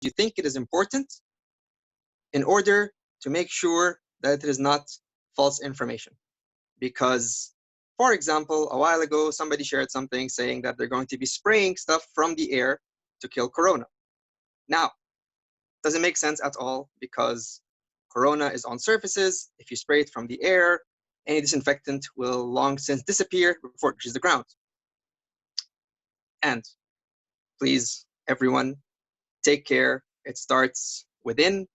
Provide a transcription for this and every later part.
you think it is important in order to make sure that it is not false information. Because, for example, a while ago, somebody shared something saying that they're going to be spraying stuff from the air to kill corona. Now, doesn't make sense at all because corona is on surfaces. If you spray it from the air, any disinfectant will long since disappear before it reaches the ground. And please, everyone, take care. It starts within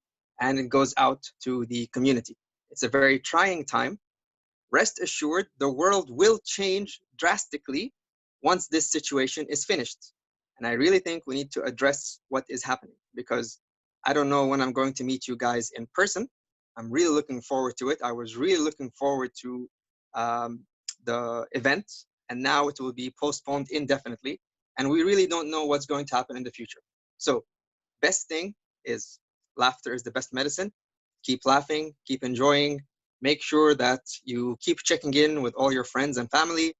and it goes out to the community. It's a very trying time. Rest assured, the world will change drastically once this situation is finished. And I really think we need to address what is happening because I don't know when I'm going to meet you guys in person. I'm really looking forward to it. I was really looking forward to the event, and now it will be postponed indefinitely. And we really don't know what's going to happen in the future. So best thing is laughter is the best medicine. Keep laughing, keep enjoying. Make sure that you keep checking in with all your friends and family.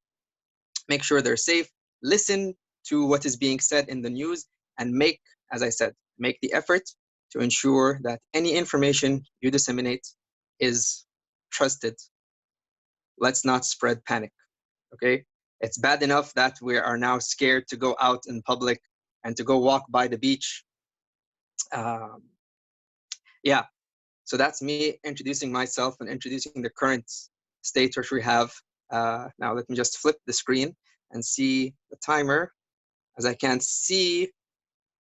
Make sure they're safe. Listen to what is being said in the news and make, as I said, make the effort to ensure that any information you disseminate is trusted. Let's not spread panic, okay? It's bad enough that we are now scared to go out in public and to go walk by the beach. Yeah, so that's me introducing myself and introducing the current state which we have. Now let me just flip the screen and see the timer, as I can't see.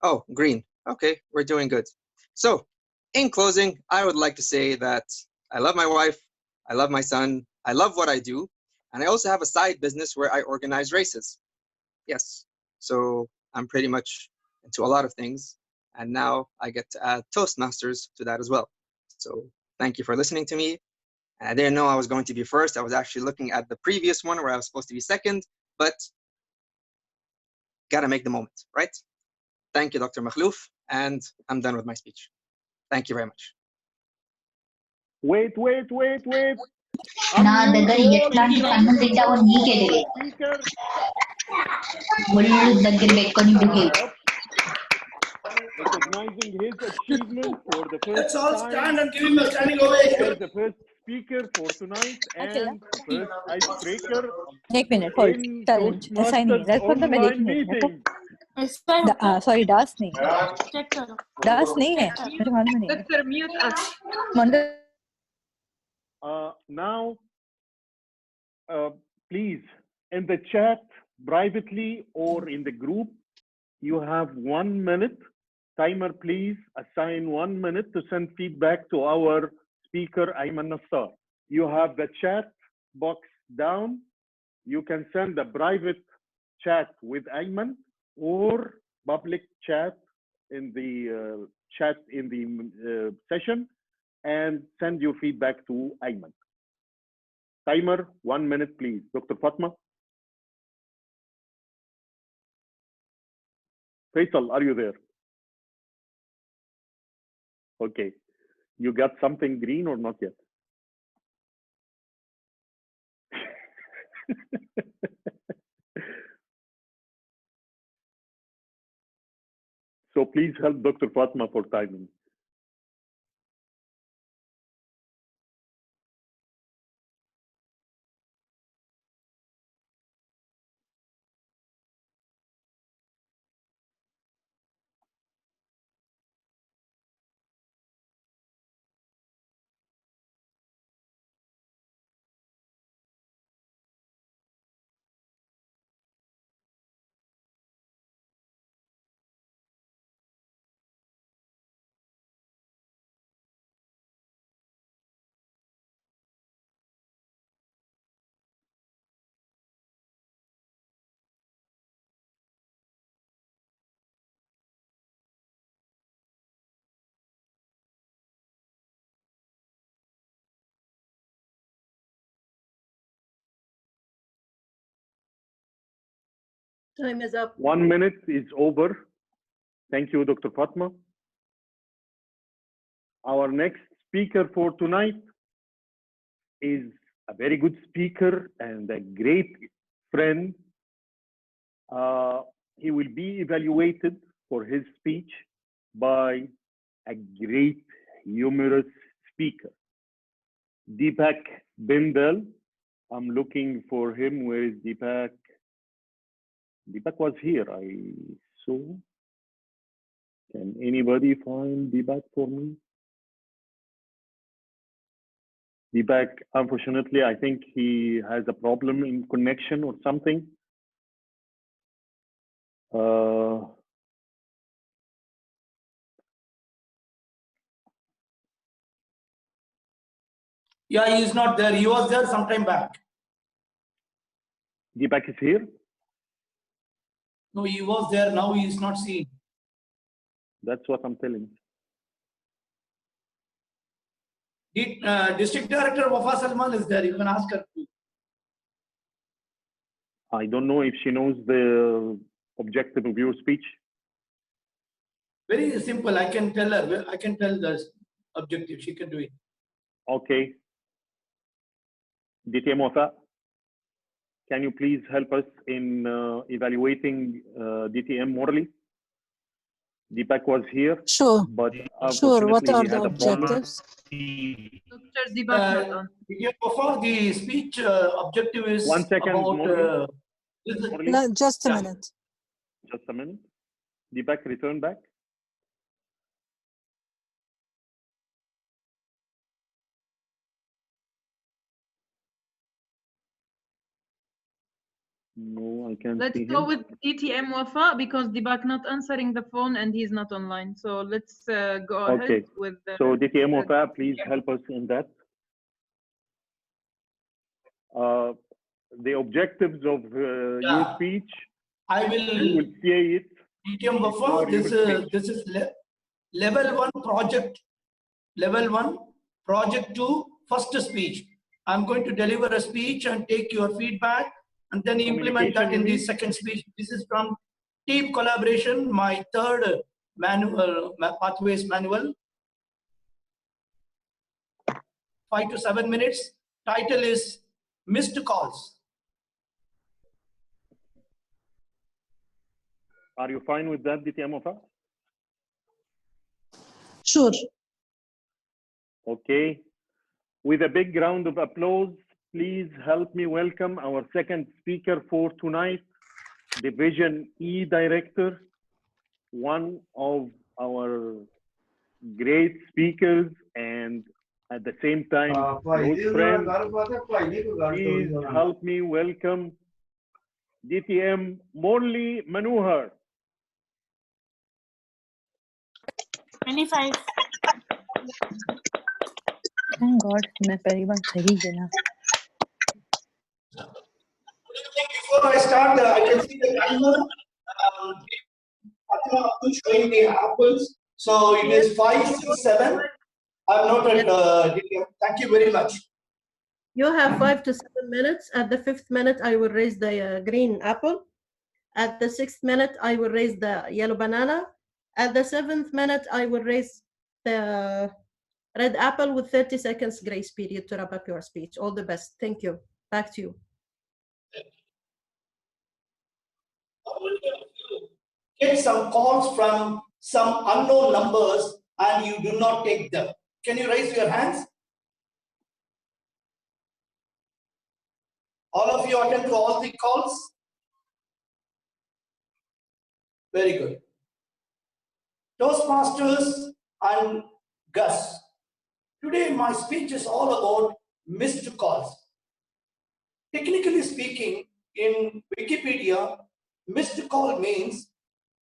Oh, green. Okay, we're doing good. So in closing, I would like to say that I love my wife, I love my son, I love what I do, and I also have a side business where I organize races. Yes, so I'm pretty much into a lot of things, and now I get to add Toastmasters to that as well. So thank you for listening to me. And I didn't know I was going to be first. I was actually looking at the previous one where I was supposed to be second, but gotta make the moment, right? Thank you, Dr. Makhlouf, and I'm done with my speech. Thank you very much. Wait. నా దగ్గర ఎట్లాంటి కన్ను తింటావో నీకే తెలియదు ఒళ్ళు దగ్గర పెట్టుకొని behave Recognizing his achievement for the first Let's all time stand and give him a standing ovation. as the first speaker for tonight and first icebreaker एक मिनट होल्ड चैलेंज ऐसा ही नहीं है दैट्स व्हाट मैं देख नहीं देखो sorry dance नहीं dance नहीं है मुझे मालूम नहीं है now please in the chat privately or in the group you have 1 minute timer. Please assign 1 minute to send feedback to our speaker Ayman Nassar. You have the chat box down. You can send a private chat with Ayman or public chat in the chat in the session and send your feedback to Ayman. Timer 1 minute, please. Dr. Fatma. Faisal, are you there? Okay. You got something green or not yet? So please help Dr. Fatma for timing. Time is up. 1 minute is over. Thank you, Dr. Fatma. Our next speaker for tonight is a very good speaker and a great friend. He will be evaluated for his speech by a great humorous speaker, Deepak Bindal. I'm looking for him. Where is Deepak? Deepak was here, I saw. Can anybody find Deepak for me? Deepak, unfortunately, I think he has a problem in connection or something. Yeah, he is not there. He was there sometime back. Deepak is here? No, he was there. Now he is not seen. That's what I'm telling. The District Director Wafa Salman is there. You can ask her. I don't know if she knows the objective of your speech. Very simple. I can tell her. I can tell the objective. She can do it. Okay. DTM Wafa, can you please help us in evaluating DTM morally? Deepak was here. Sure. But Sure. What are he the had a problem. objectives? DTM Wafa, the speech objective is 1 second, about. Just a minute. Just a minute. Deepak, return back. No, I can't Let's see go him. with DTM Wafa because Deepak not answering the phone and he's not online. So let's go ahead with the. So DTM Wafa, please help us in that. The objectives of your speech. I will say it. DTM Wafa, this is level 1 project. Level 1, project 2, first speech. I'm going to deliver a speech and take your feedback and then implement that in the second speech. This is from team collaboration, my third manual, pathways manual. 5 to 7 minutes. Title is Missed Calls. Are you fine with that, DTM Wafa? Sure. Okay. With a big round of applause, please help me welcome our second speaker for tonight, Division E Director, one of our great speakers and at the same time close friend. Please help me welcome DTM Morley Manohar. 25. Thank God, मैं पहली बार सही गिना. Before I start, I can see the timer. Showing the apples. So it is 5, 6, 7. I've noted. Thank you very much. You have 5 to 7 minutes. At the 5th minute, I will raise the green apple. At the 6th minute, I will raise the yellow banana. At the 7th minute, I will raise the red apple with 30 seconds grace period to wrap up your speech. All the best. Thank you. Back to you. Get some calls from some unknown numbers and you do not take them. Can you raise your hands? All of you attend to all the calls? Very good. Toastmasters and Gus. Today my speech is all about missed calls. Technically speaking, in Wikipedia, missed call means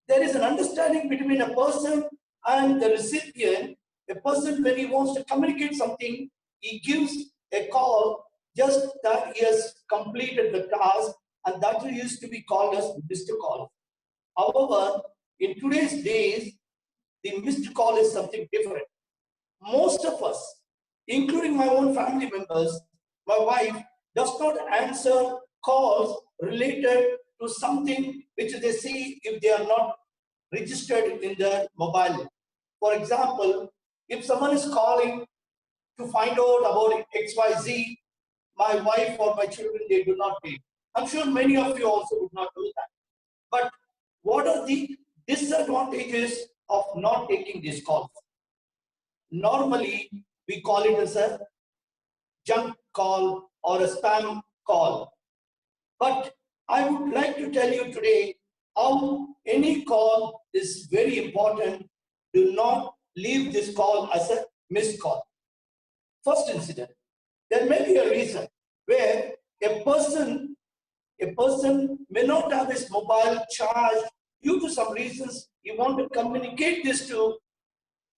there is an understanding between a person and the recipient. A person, when he wants to communicate something, he gives a call just that he has completed the task, and that used to be called as missed call. However, in today's days, the missed call is something different. Most of us, including my own family members, my wife, does not answer calls related to something which they see if they are not registered in their mobile. For example, if someone is calling to find out about XYZ, my wife or my children, they do not take. I'm sure many of you also would not do that. But what are the disadvantages of not taking these calls. Normally, we call it as a junk call or a spam call. But I would like to tell you today how any call is very important. Do not leave this call as a missed call. First incident, there may be a reason where a person may not have his mobile charged due to some reasons. You want to communicate this to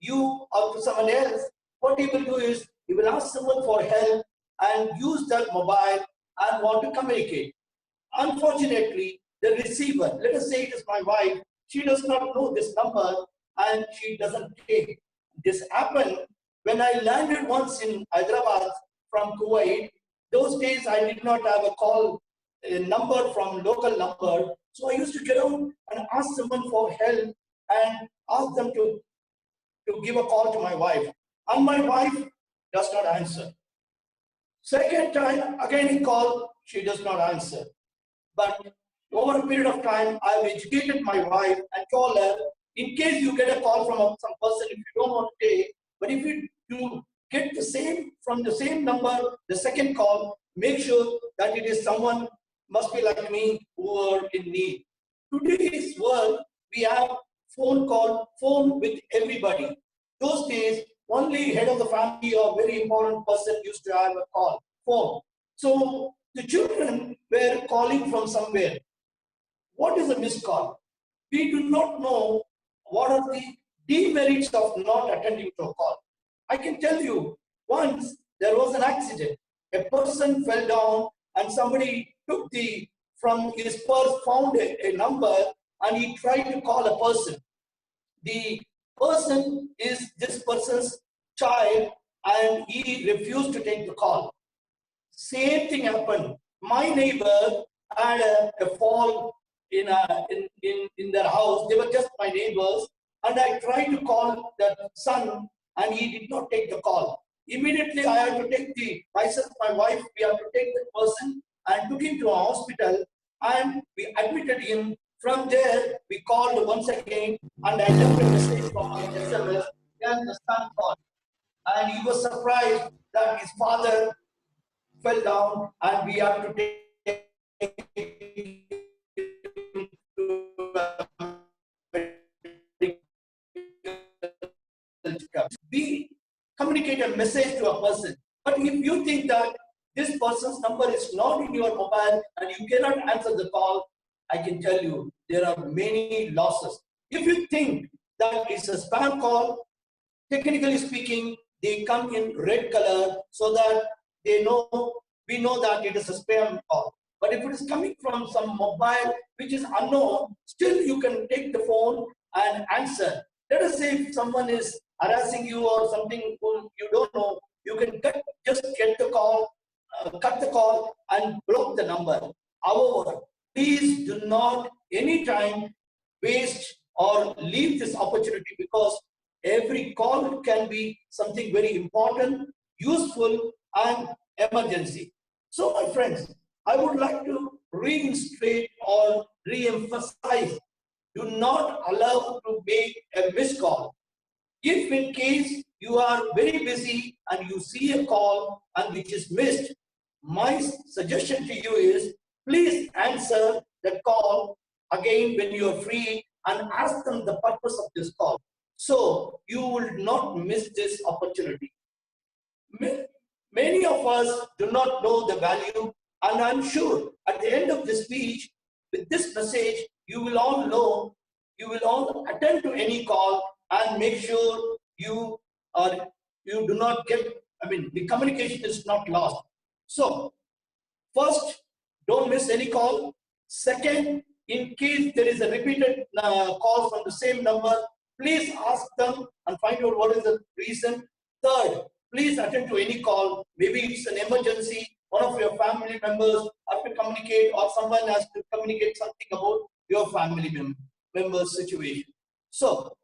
you or to someone else. What he will do is he will ask someone for help and use that mobile and want to communicate. Unfortunately, the receiver, let us say it is my wife, she does not know this number and she doesn't take. This happened when I landed once in Hyderabad from Kuwait. Those days I did not have a number from local number. So I used to get out and ask someone for help and ask them to give a call to my wife. And my wife does not answer. Second time, again he called, she does not answer. But over a period of time, I've educated my wife and told her, in case you get a call from some person, if you don't want to take, but if you do get the same from the same number, the second call, make sure that it is someone must be like me who are in need. Today's world, we have phone with everybody. Those days, only head of the family or very important person used to have a phone. So the children were calling from somewhere. What is a missed call? We do not know what are the demerits of not attending to a call. I can tell you, once there was an accident. A person fell down and somebody took from his purse, found a number and he tried to call a person. The person is this person's child and he refused to take the call. Same thing happened. My neighbor had a fall in their house. They were just my neighbors. And I tried to call that son and he did not take the call. Immediately I had to take myself, my wife, we have to take the person and took him to a hospital and we admitted him. From there, we called once again and I left a message from my SMS. Then the son called. And he was surprised that his father fell down and we have to take we communicate a message to a person. But if you think that this person's number is not in your mobile and you cannot answer the call, I can tell you there are many losses. If you think that it's a spam call, technically speaking, they come in red color so that we know that it is a spam call. But if it is coming from some mobile which is unknown, still you can take the phone and answer. Let us say if someone is harassing you or something you don't know, you can just get the call, cut the call and block the number. However, please do not anytime waste or leave this opportunity because every call can be something very important, useful and emergency. So my friends, I would like to reinstate or re-emphasize, do not allow to make a missed call. If in case you are very busy and you see a call and which is missed, my suggestion to you is please answer the call again when you are free and ask them the purpose of this call. So you will not miss this opportunity. Many of us do not know the value, and I'm sure at the end of this speech, with this message, you will all know, you will all attend to any call and make sure you do not get, the communication is not lost. So first, don't miss any call. Second, in case there is a repeated call from the same number, please ask them and find out what is the reason. Third, please attend to any call. Maybe it's an emergency, one of your family members have to communicate or someone has to communicate something about your family member's situation. So,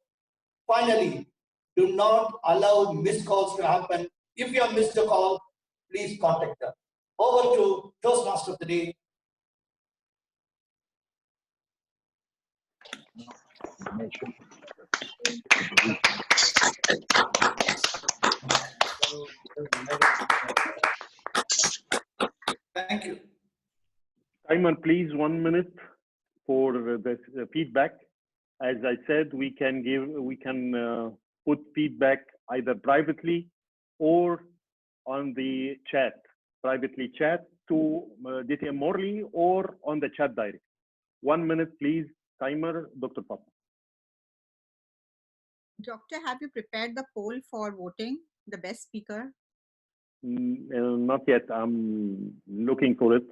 finally, do not allow missed calls to happen. If you have missed a call, please contact them. Over to Toastmaster of the day. Thank you. Timer, please, 1 minute for the feedback. As I said, we can put feedback either privately or on the chat, privately chat to DTM Morley or on the chat direct. 1 minute, please. Timer, Dr. Papa. Doctor, have you prepared the poll for voting the best speaker? Not yet. I'm looking for it.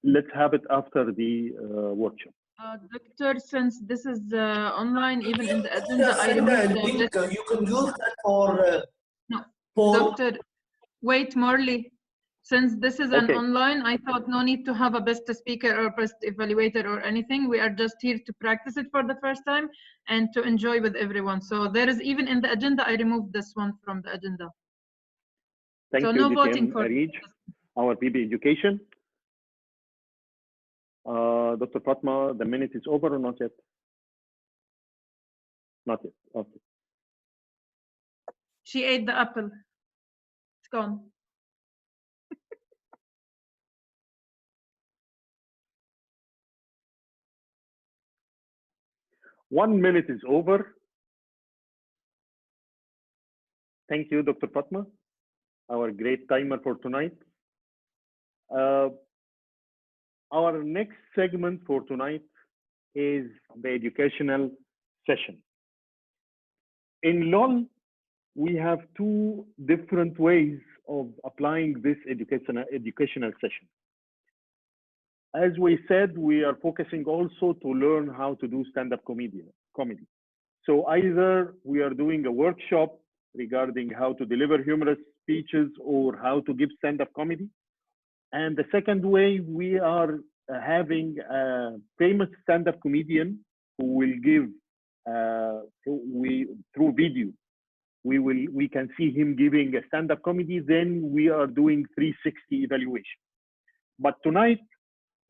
Let's have it after the workshop. Doctor, since this is online, even in the agenda, I Send a removed the link. You can use that for no. poll. Doctor, wait, Morley. Since this is an online, I thought no need to have a best speaker or best evaluator or anything. We are just here to practice it for the first time and to enjoy with everyone. So there is even in the agenda, I removed this one from the agenda. Thank so you, no DTM voting for Arij, our PB Education. Dr. Fatma, the minute is over or not yet? Not yet. Okay. She ate the apple. It's gone. 1 minute is over. Thank you, Dr. Fatma, our great timer for tonight. Our next segment for tonight is the educational session. In LOL, we have two different ways of applying this educational session. As we said, we are focusing also to learn how to do stand-up comedy. So either we are doing a workshop regarding how to deliver humorous speeches or how to give stand-up comedy. And the second way, we are having a famous stand-up comedian who will give, through video, we can see him giving a stand-up comedy, then we are doing 360 evaluation. But tonight,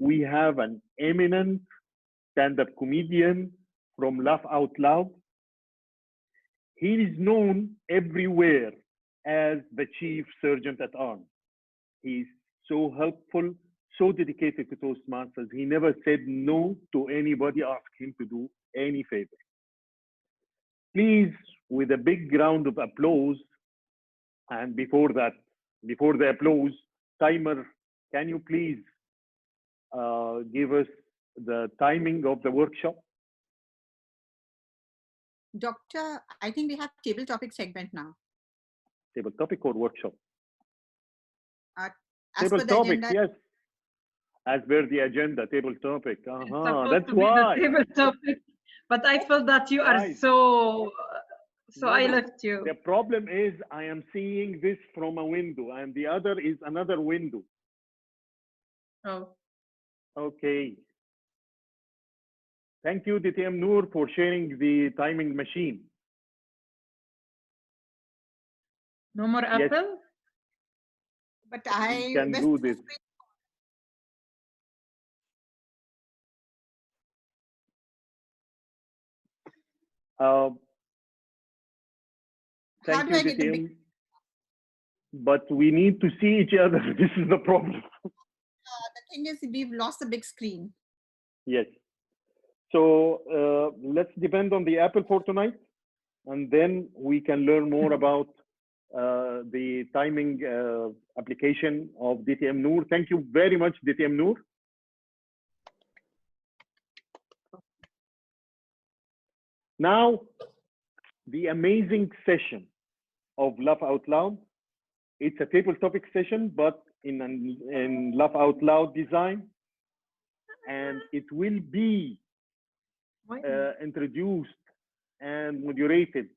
we have an eminent stand-up comedian from Laugh Out Loud. He is known everywhere as the Chief Sergeant at Arms. He's so helpful, so dedicated to Toastmasters. He never said no to anybody asked him to do any favor. Please, with a big round of applause, and before the applause, timer, can you please give us the timing of the workshop? Doctor, I think we have table topic segment now. Table topic or workshop? Table topic, agenda. yes. As per the agenda, table topic. That's why. The table topic, but I felt that you are so I left you. The problem is I am seeing this from a window and the other is another window. Oh. Okay. Thank you, DTM Noor, for sharing the timing machine. No more apple? Yes. But I can do this. Thank you, DTM. But we need to see each other. This is the problem. The thing is, we've lost the big screen. Yes. So let's depend on the Apple for tonight, and then we can learn more about the timing application of DTM Noor. Thank you very much, DTM Noor. Now, the amazing session of Laugh Out Loud. It's a table topic session, but in Laugh Out Loud design. And it will be introduced and moderated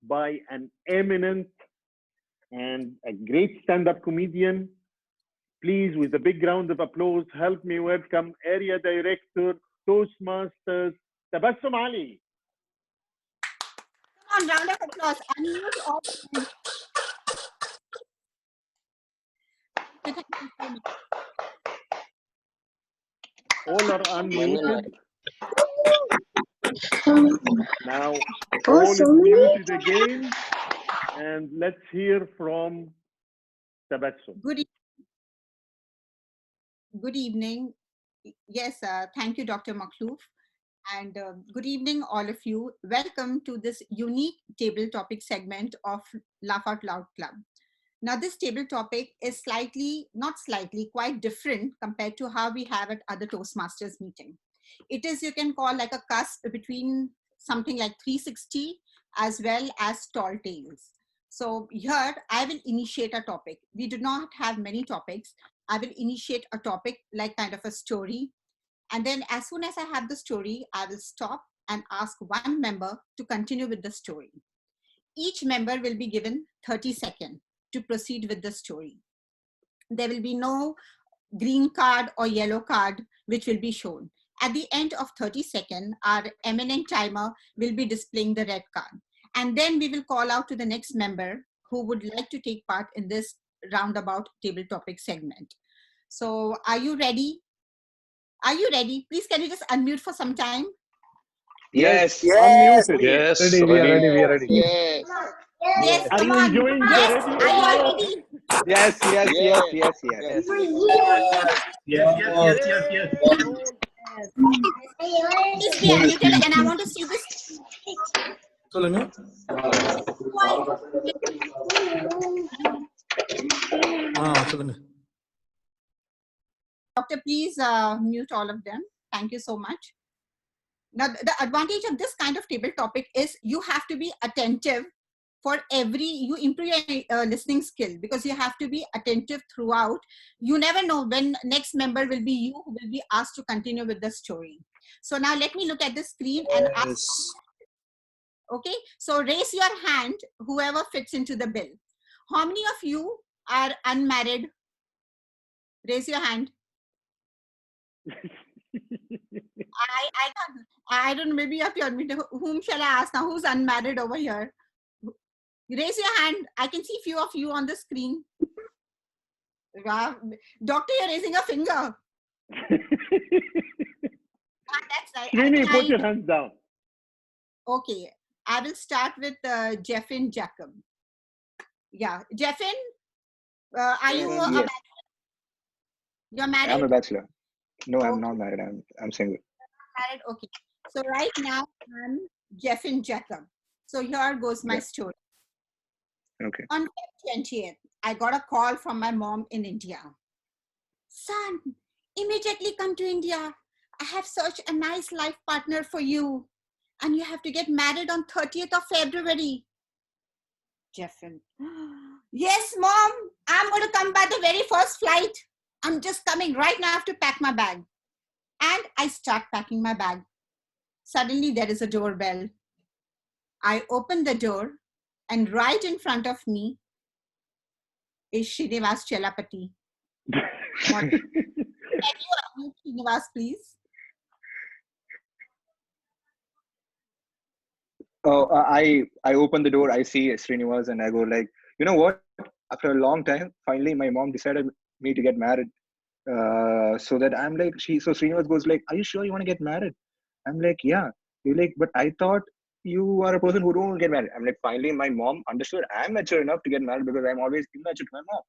by an eminent and a great stand-up comedian. Please, with a big round of applause, help me welcome Area Director, Toastmasters, Tabassum Ali. Come on, round of applause. Unmute all. All are unmuted. Now all is muted again, and let's hear from Tabassum. Good evening. Yes, thank you, Dr. Makhlouf. And good evening, all of you. Welcome to this unique table topic segment of Laugh Out Loud Club. Now, this table topic is quite different compared to how we have at other Toastmasters meeting. It is, you can call like a cusp between something like 360 as well as tall tales. So here I will initiate a topic. We do not have many topics. I will initiate a topic like kind of a story. And then as soon as I have the story, I will stop and ask one member to continue with the story. Each member will be given 30 seconds to proceed with the story. There will be no green card or yellow card which will be shown. At the end of 30 seconds, our eminent timer will be displaying the red card. And then we will call out to the next member who would like to take part in this roundabout table topic segment. So are you ready? Are you ready? Please, can you just unmute for some time? Yes. Yes. Unmuted. Yes. Ready. We are ready. We are ready. Yes. Yes, Are come you on. enjoying Yes, the radio? are you all ready? Yes. Yes. Yes. Yes. Yes. Yes. Please be unmuted, and I want to see this. Doctor, please mute all of them. Thank you so much. Now, the advantage of this kind of table topic is you have to be attentive for you improve your listening skill, because you have to be attentive throughout. You never know when next member will be you who will be asked to continue with the story. So now let me look at the screen and ask. Okay, so raise your hand, whoever fits into the bill. How many of you are unmarried? Raise your hand. I don't know, maybe you have to admit, whom shall I ask now? Who's unmarried over here? Raise your hand. I can see few of you on the screen. Wow. Doctor, you're raising a finger. That's right. Srini, put your hands down. Okay. I will start with Jeffin Jacob. Yeah. Jeffin, are you a bachelor? You're married? I'm a bachelor. No, I'm not married. I'm single. Married? Okay. So right now, I'm Jeffin Jacob. So here goes my story. Okay. On February 20th, I got a call from my mom in India. Son, immediately come to India. I have such a nice life partner for you. And you have to get married on 30th of February. Jeffin. Yes, Mom. I'm going to come by the very first flight. I'm just coming right now. I have to pack my bag. And I start packing my bag. Suddenly, there is a doorbell. I open the door, and right in front of me is Srinivas Chelapati. Can you unmute Srinivas, please? Oh, I open the door. I see Srinivas, and I go like, you know what? After a long time, finally, my mom decided me to get married. So that I'm like, so Srinivas goes like, are you sure you want to get married? I'm like, yeah. You're like, but I thought you are a person who don't get married. I'm like, finally, my mom understood I'm mature enough to get married because I'm always immature to my mom.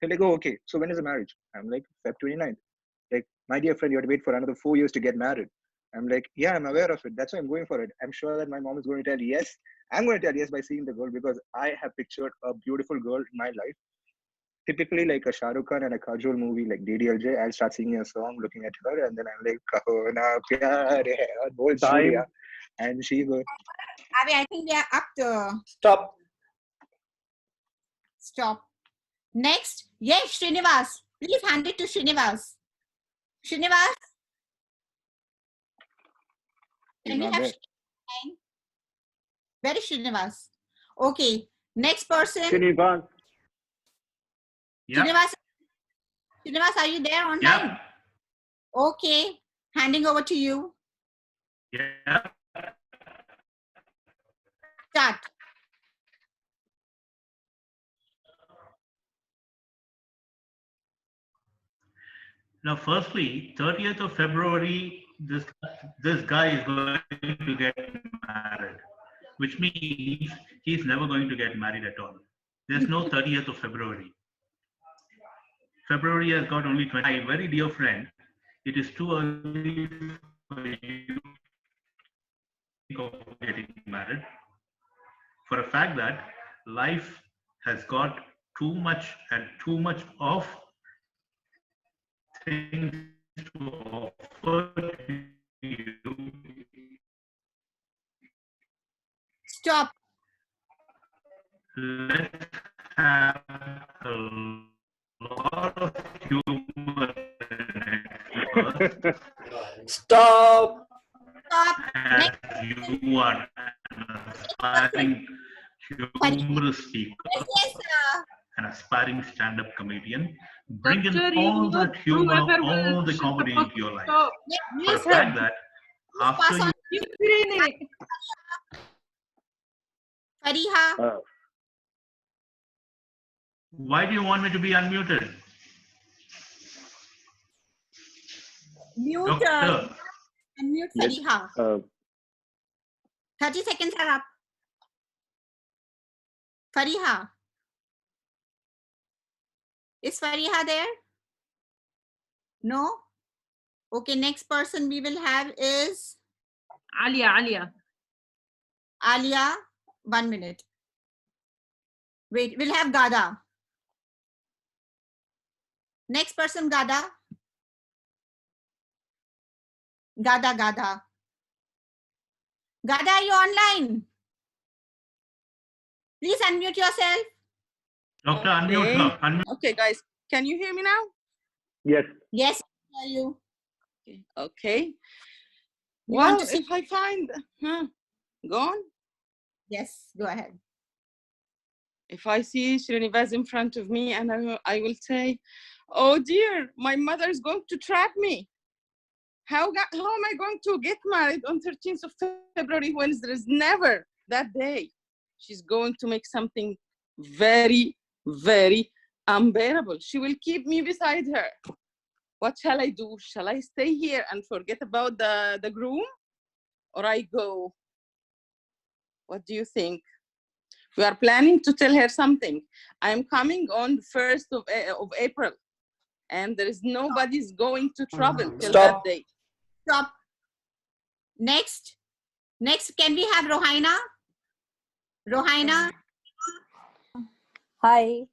They're like, oh, okay. So when is the marriage? I'm like, Feb 29th. Like, my dear friend, you have to wait for another 4 years to get married. I'm like, yeah, I'm aware of it. That's why I'm going for it. I'm sure that my mom is going to tell yes. I'm going to tell yes by seeing the girl because I have pictured a beautiful girl in my life. Typically like a Shah Rukh Khan and a Kajol movie like DDLJ, I'll start singing a song, looking at her, and then I'm like, Kaho na pyar hai, bol Surya. And she goes, I think we are up to... Stop. Next. Yes, Srinivas. Please hand it to Srinivas. Srinivas? Can we have Srinivas? Where is Srinivas? Okay. Next person. Srinivas. Yeah. Srinivas, are you there online? Yeah. Okay. Handing over to you. Yeah. Start. Now, firstly, 30th of February this guy is going to get married, which means he's never going to get married at all. There's no 30th of February. February has got only 20. My very dear friend, it is too early for you of getting married, for a fact that life has got too much of things to offer to you. Stop. Let's have a lot of humor in it. Stop. Stop. As you are an aspiring humorous speaker, an aspiring stand-up comedian, bring in all that humor, all the comedy into your life. For the fact that after you... Fariha. Why do you want me to be unmuted? Mute. Doctor. Unmute Fariha. 30 seconds are up. Fariha. Is Fariha there? No? Okay, next person we will have is Alia. Alia, 1 minute. Wait, we'll have Gada. Next person, Gada. Gada. Gada, are you online? Please unmute yourself. Doctor, unmute her. Okay, guys, can you hear me now? Yes. Yes, I hear you. Okay. You Well, want to see? if I find, go on. Yes, go ahead. If I see Srinivas in front of me and I will say, oh dear, my mother is going to trap me. How am I going to get married on 13th of February when there is never that day? She's going to make something very, very unbearable. She will keep me beside her. What shall I do? Shall I stay here and forget about the groom? Or I go? What do you think? We are planning to tell her something. I'm coming on the 1st of April. And there is nobody's going to travel till that day. Stop. Next, can we have Rohaina? Rohaina. Hi.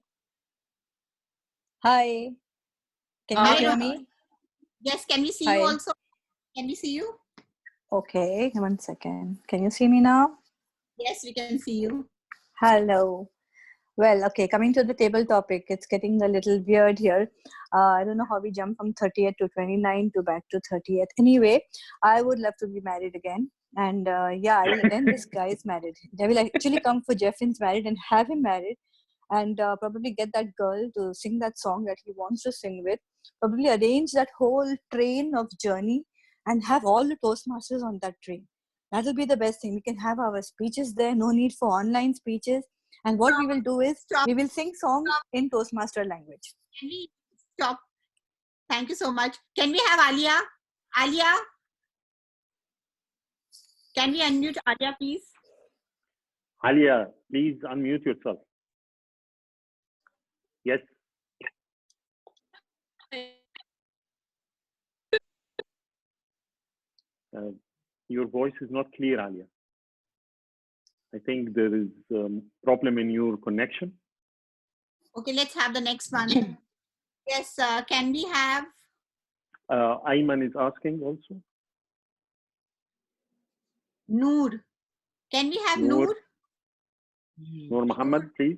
Can you hear me? Yes, can we see you also? Can we see you? Okay, 1 second. Can you see me now? Yes, we can see you. Hello. Well, okay, coming to the table topic, it's getting a little weird here. I don't know how we jump from 30th to 29 to back to 30th. Anyway, I would love to be married again. And yeah, I will attend this guy's marriage. I will actually come for Jeffrin's marriage and have him married and probably get that girl to sing that song that he wants to sing with. Probably arrange that whole train of journey and have all the Toastmasters on that train. That will be the best thing. We can have our speeches there. No need for online speeches. And what we will do is we will sing songs in Toastmaster language. Can we stop? Thank you so much. Can we have Alia? Alia? Can we unmute Alia, please? Alia, please unmute yourself. Yes. Your voice is not clear, Alia. I think there is a problem in your connection. Okay, let's have the next one. Yes, can we have? Ayman is asking also. Noor. Can we have Noor? Noor Muhammad, please.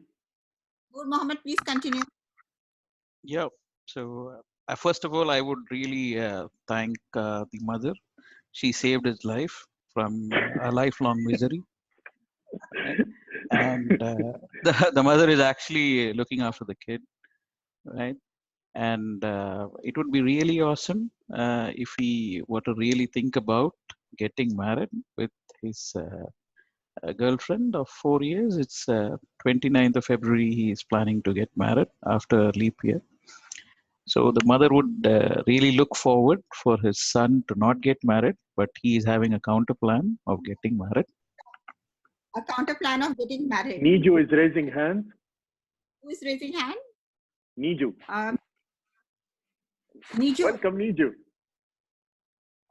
Noor Muhammad, please continue. Yeah, so first of all, I would really thank the mother. She saved his life from a lifelong misery. And the mother is actually looking after the kid, right? And it would be really awesome if he were to really think about getting married with his girlfriend of 4 years. It's 29th of February he is planning to get married after leap year. So the mother would really look forward for his son to not get married, but he is having a counter plan of getting married. A counter plan of getting married. Niju is raising hand. Who is raising hand? Niju. Niju. Welcome, Niju.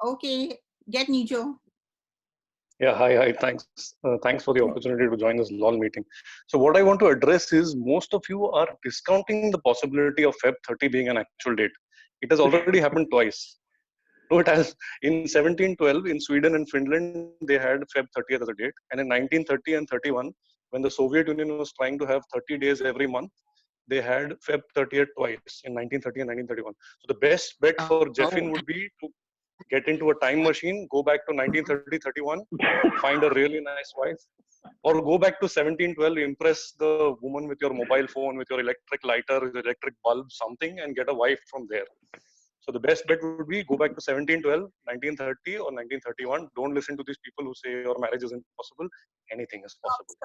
Okay, get Niju. Yeah, hi. Thanks for the opportunity to join this LOL meeting. So what I want to address is most of you are discounting the possibility of Feb 30 being an actual date. It has already happened twice. So it has in 1712 in Sweden and Finland, they had Feb 30th as a date. And in 1930 and 31, when the Soviet Union was trying to have 30 days every month, they had Feb 30th twice in 1930 and 1931. So the best bet for Jeffin would be to get into a time machine, go back to 1930-31, find a really nice wife, or go back to 1712, impress the woman with your mobile phone, with your electric lighter, with your electric bulb, something, and get a wife from there. So the best bet would be go back to 1712, 1930, or 1931. Don't listen to these people who say your marriage is impossible. Anything is possible.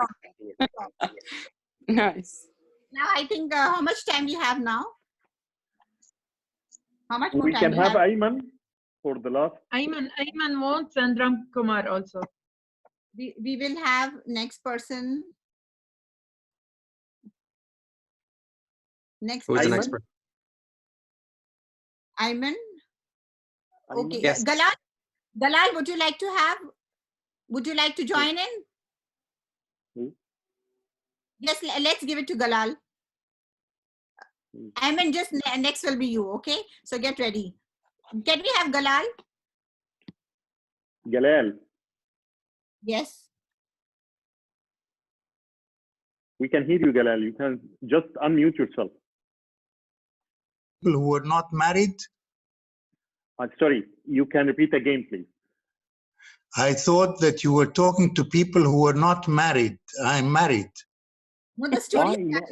Nice. Now I think how much time we have now? How much more We time can have Ayman for the last. Ayman wants and Ram Kumar also. We will have next person. Next. Who's the next person? Ayman. Okay. Yes. Galal, would you like to join in? Yes, let's give it to Galal. Ayman, just next will be you, okay? So get ready. Can we have Galal? Galal. Yes. We can hear you, Galal. You can just unmute yourself. People who are not married? Sorry, you can repeat again, please. I thought that you were talking to people who are not married. I'm married. No, the story. Continue.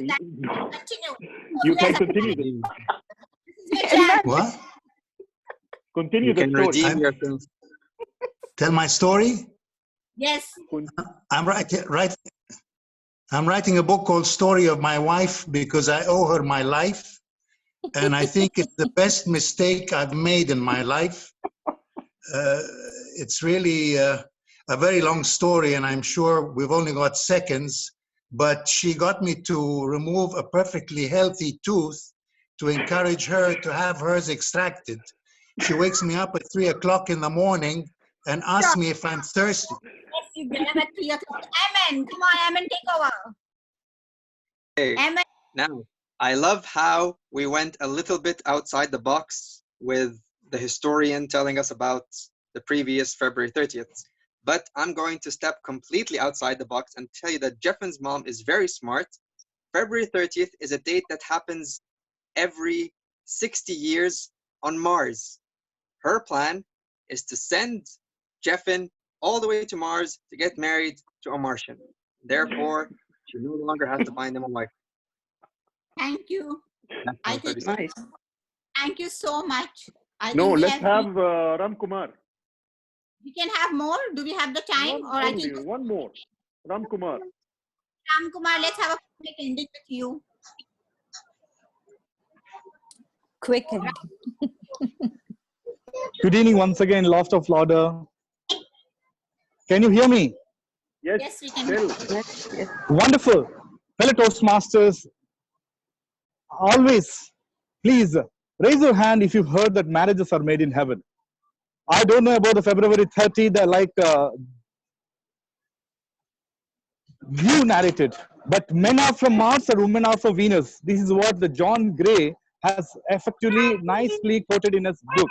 You can continue. What? Continue You the can story. redeem yourself. Tell my story? Yes. I'm writing a book called Story of My Wife because I owe her my life. And I think it's the best mistake I've made in my life. It's really a very long story, and I'm sure we've only got seconds. But she got me to remove a perfectly healthy tooth to encourage her to have hers extracted. She wakes me up at 3 o'clock in the morning and asks me if I'm thirsty. Yes, you get up at 3 o'clock. Ayman, come on, Ayman, take over. Hey, Ayman. now, I love how we went a little bit outside the box with the historian telling us about the previous February 30th. But I'm going to step completely outside the box and tell you that Jeffin's mom is very smart. February 30th is a date that happens every 60 years on Mars. Her plan is to send Jeffin all the way to Mars to get married to a Martian. Therefore, she no longer has to find him a wife. Thank you. I think nice. Thank you so much. No, let's have Ram Kumar. We can have more. Do we have the time? I think one more. Ram Kumar. Ram Kumar, let's have a quick ending with you. Quick ending. Good evening once again, Lost of Lauder. Can you hear me? Yes, we can. Yes. Wonderful. Fellow Toastmasters, always, please raise your hand if you've heard that marriages are made in heaven. I don't know about the February 30th, like you narrated, but men are from Mars and women are from Venus. This is what the John Gray has effectively nicely quoted in his book.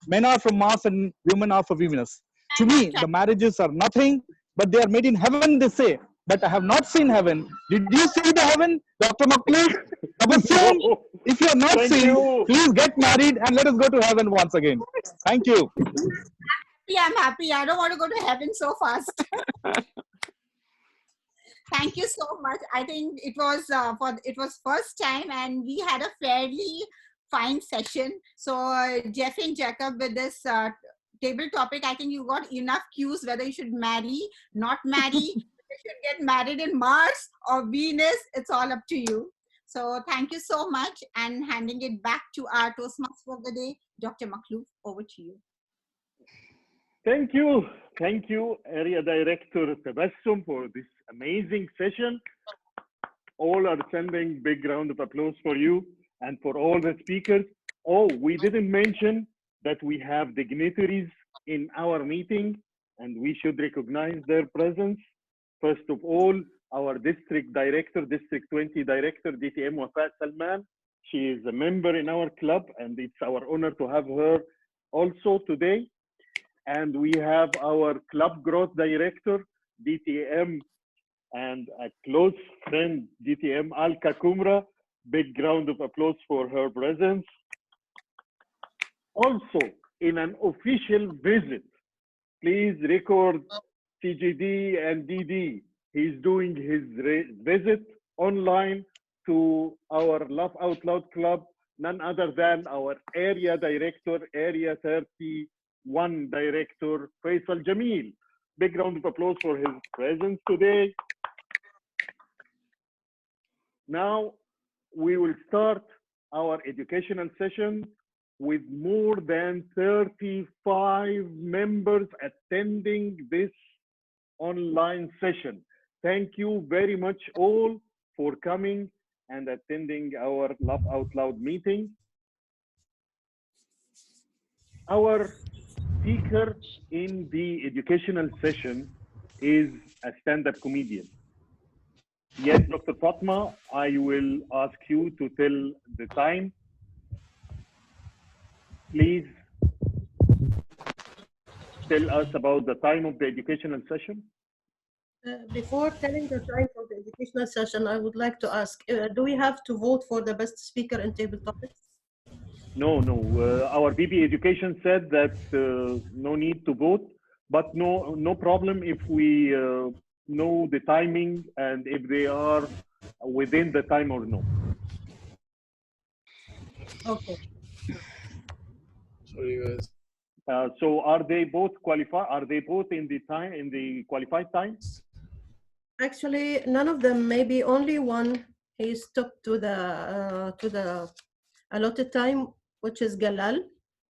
Men are from Mars and women are from Venus. To me, the marriages are nothing, but they are made in heaven, they say. But I have not seen heaven. Did you see the heaven, Dr. Makloof? No. If you have not seen, please get married and let us go to heaven once again. Thank you. I'm happy. I don't want to go to heaven so fast. Thank you so much. I think it was first time, and we had a fairly fine session. So Jeff and Jacob, with this table topic, I think you got enough cues whether you should marry, not marry, you should get married in Mars or Venus. It's all up to you. So thank you so much, and handing it back to our Toastmaster of the day, Dr. Makhlouf, over to you. Thank you. Thank you, Area Director Tabassum, for this amazing session. All are sending big round of applause for you and for all the speakers. Oh, we didn't mention that we have dignitaries in our meeting, and we should recognize their presence. First of all, our District Director, District 20 Director, DTM Wafat Salman. She is a member in our club, and it's our honor to have her also today. And we have our Club Growth Director, DTM, and a close friend, DTM Alka Kumra. Big round of applause for her presence. Also, in an official visit, please record CGD and DD. He's doing his visit online to our Laugh Out Loud Club, none other than our Area Director, Area 31 Director, Faisal Jamil. Big round of applause for his presence today. Now, we will start our educational session with more than 35 members attending this online session. Thank you very much all for coming and attending our Laugh Out Loud meeting. Our speaker in the educational session is a stand-up comedian. Yes, Dr. Fatma, I will ask you to tell the time. Please tell us about the time of the educational session. Before telling the time for the educational session, I would like to ask, do we have to vote for the best speaker in table topics? No. Our BB Education said that no need to vote, but no problem if we know the timing and if they are within the time or no. Okay. Sorry, guys. So are they both qualified? Are they both in the qualified time? Actually, none of them. Maybe only one. He stuck to the allotted time, which is Galal.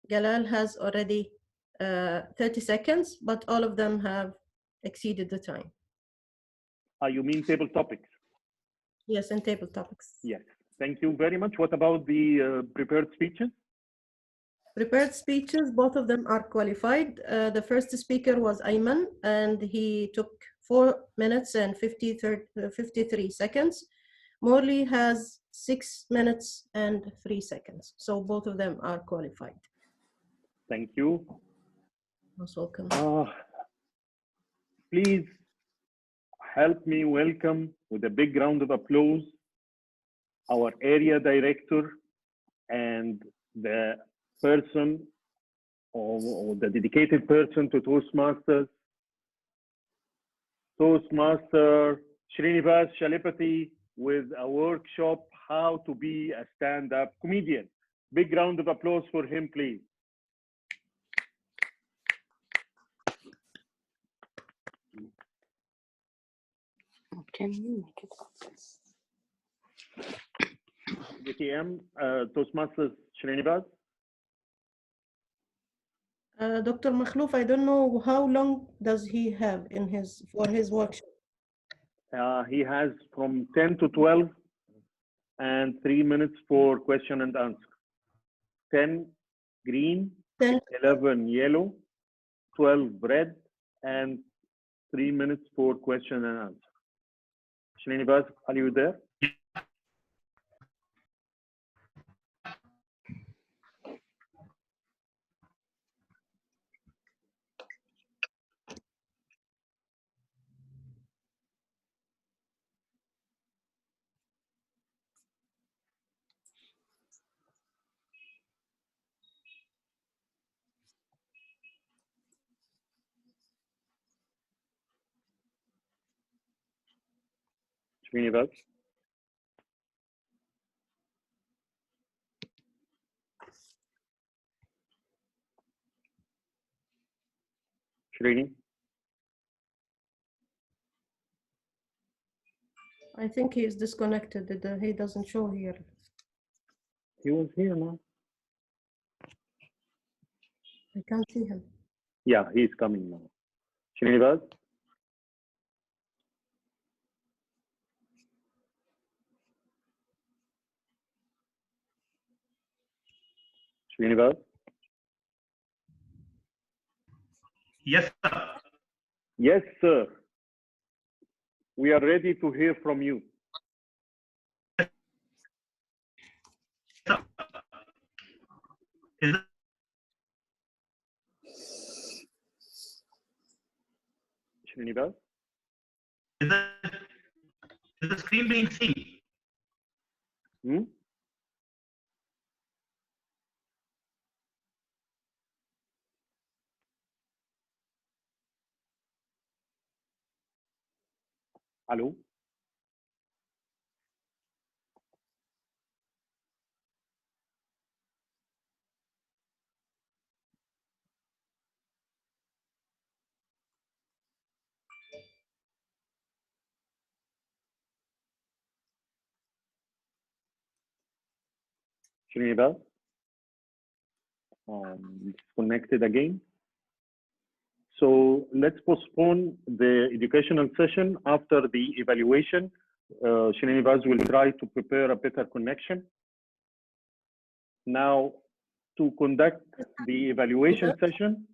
Galal has already 30 seconds, but all of them have exceeded the time. You mean table topics? Yes, in table topics. Yes. Thank you very much. What about the prepared speeches? Prepared speeches, both of them are qualified. The first speaker was Ayman, and he took 4 minutes and 53 seconds. Morley has 6 minutes and 3 seconds. So both of them are qualified. Thank you. Most welcome. Please help me welcome with a big round of applause our area director and the person or the dedicated person to Toastmasters, Toastmaster Srinivas Shalipati, with a workshop how to be a stand-up comedian. Big round of applause for him, please. Can you make it obvious? DTM, Toastmasters Srinivas. Dr. Makhlouf, I don't know how long does he have for his workshop? He has from 10 to 12 and 3 minutes for question and answer. 10 green, 11 yellow, 12 red, and 3 minutes for question and answer. Srinivas, are you there? Srinivas? Srini? I think he is disconnected. He doesn't show here. He was here now. I can't see him. Yeah, he's coming now. Srinivas? Srinivas? Yes, sir. Yes, sir. We are ready to hear from you. Is Srinivas? Is the screen being seen? Hmm? Hello? Srinivas? Disconnected again. So let's postpone the educational session after the evaluation. Srinivas will try to prepare a better connection. Now, to conduct the evaluation session,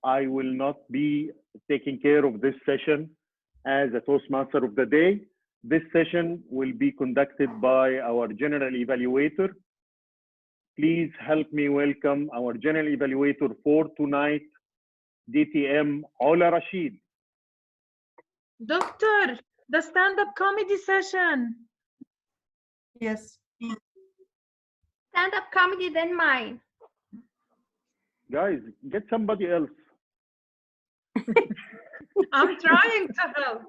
I will not be taking care of this session as a Toastmaster of the day. This session will be conducted by our general evaluator. Please help me welcome our general evaluator for tonight, DTM Ola Rashid. Doctor, the stand-up comedy session. Yes. Stand-up comedy, then mine. Guys, get somebody else. I'm trying to help.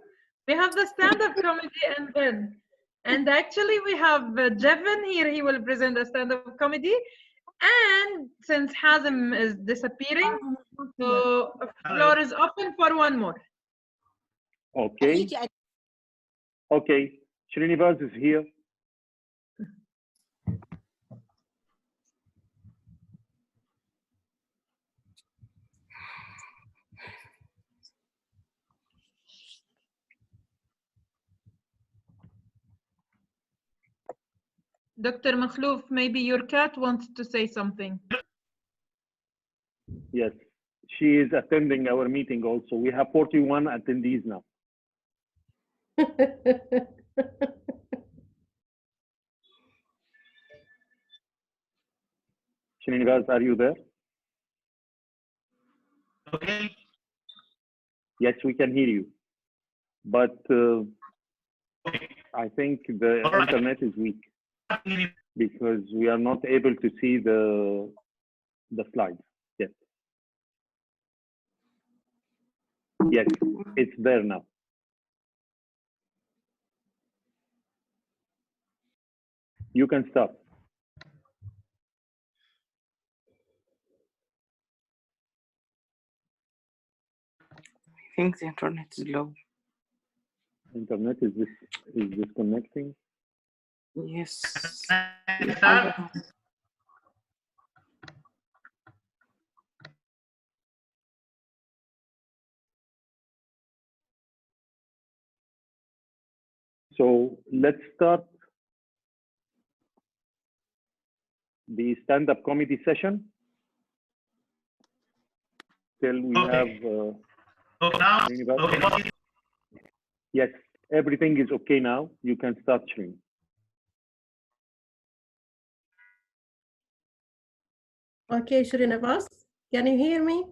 We have the stand-up comedy and then. And actually we have Jevin here. He will present the stand-up comedy. And since Hazem is disappearing, so floor is open for one more. Okay. Okay. Srinivas is here. Dr. Makhlouf, maybe your cat wants to say something. Yes, she is attending our meeting also. We have 41 attendees now. Srinivas, are you there? Okay. Yes, we can hear you. But I think the internet is weak because we are not able to see the slides yet. Yes, it's there now. You can start. I think the internet is low. Internet is disconnecting. Yes. So let's start the stand-up comedy session till we have. Okay. Yes, everything is okay now. You can start streaming. Okay, Srinivas, can you hear me?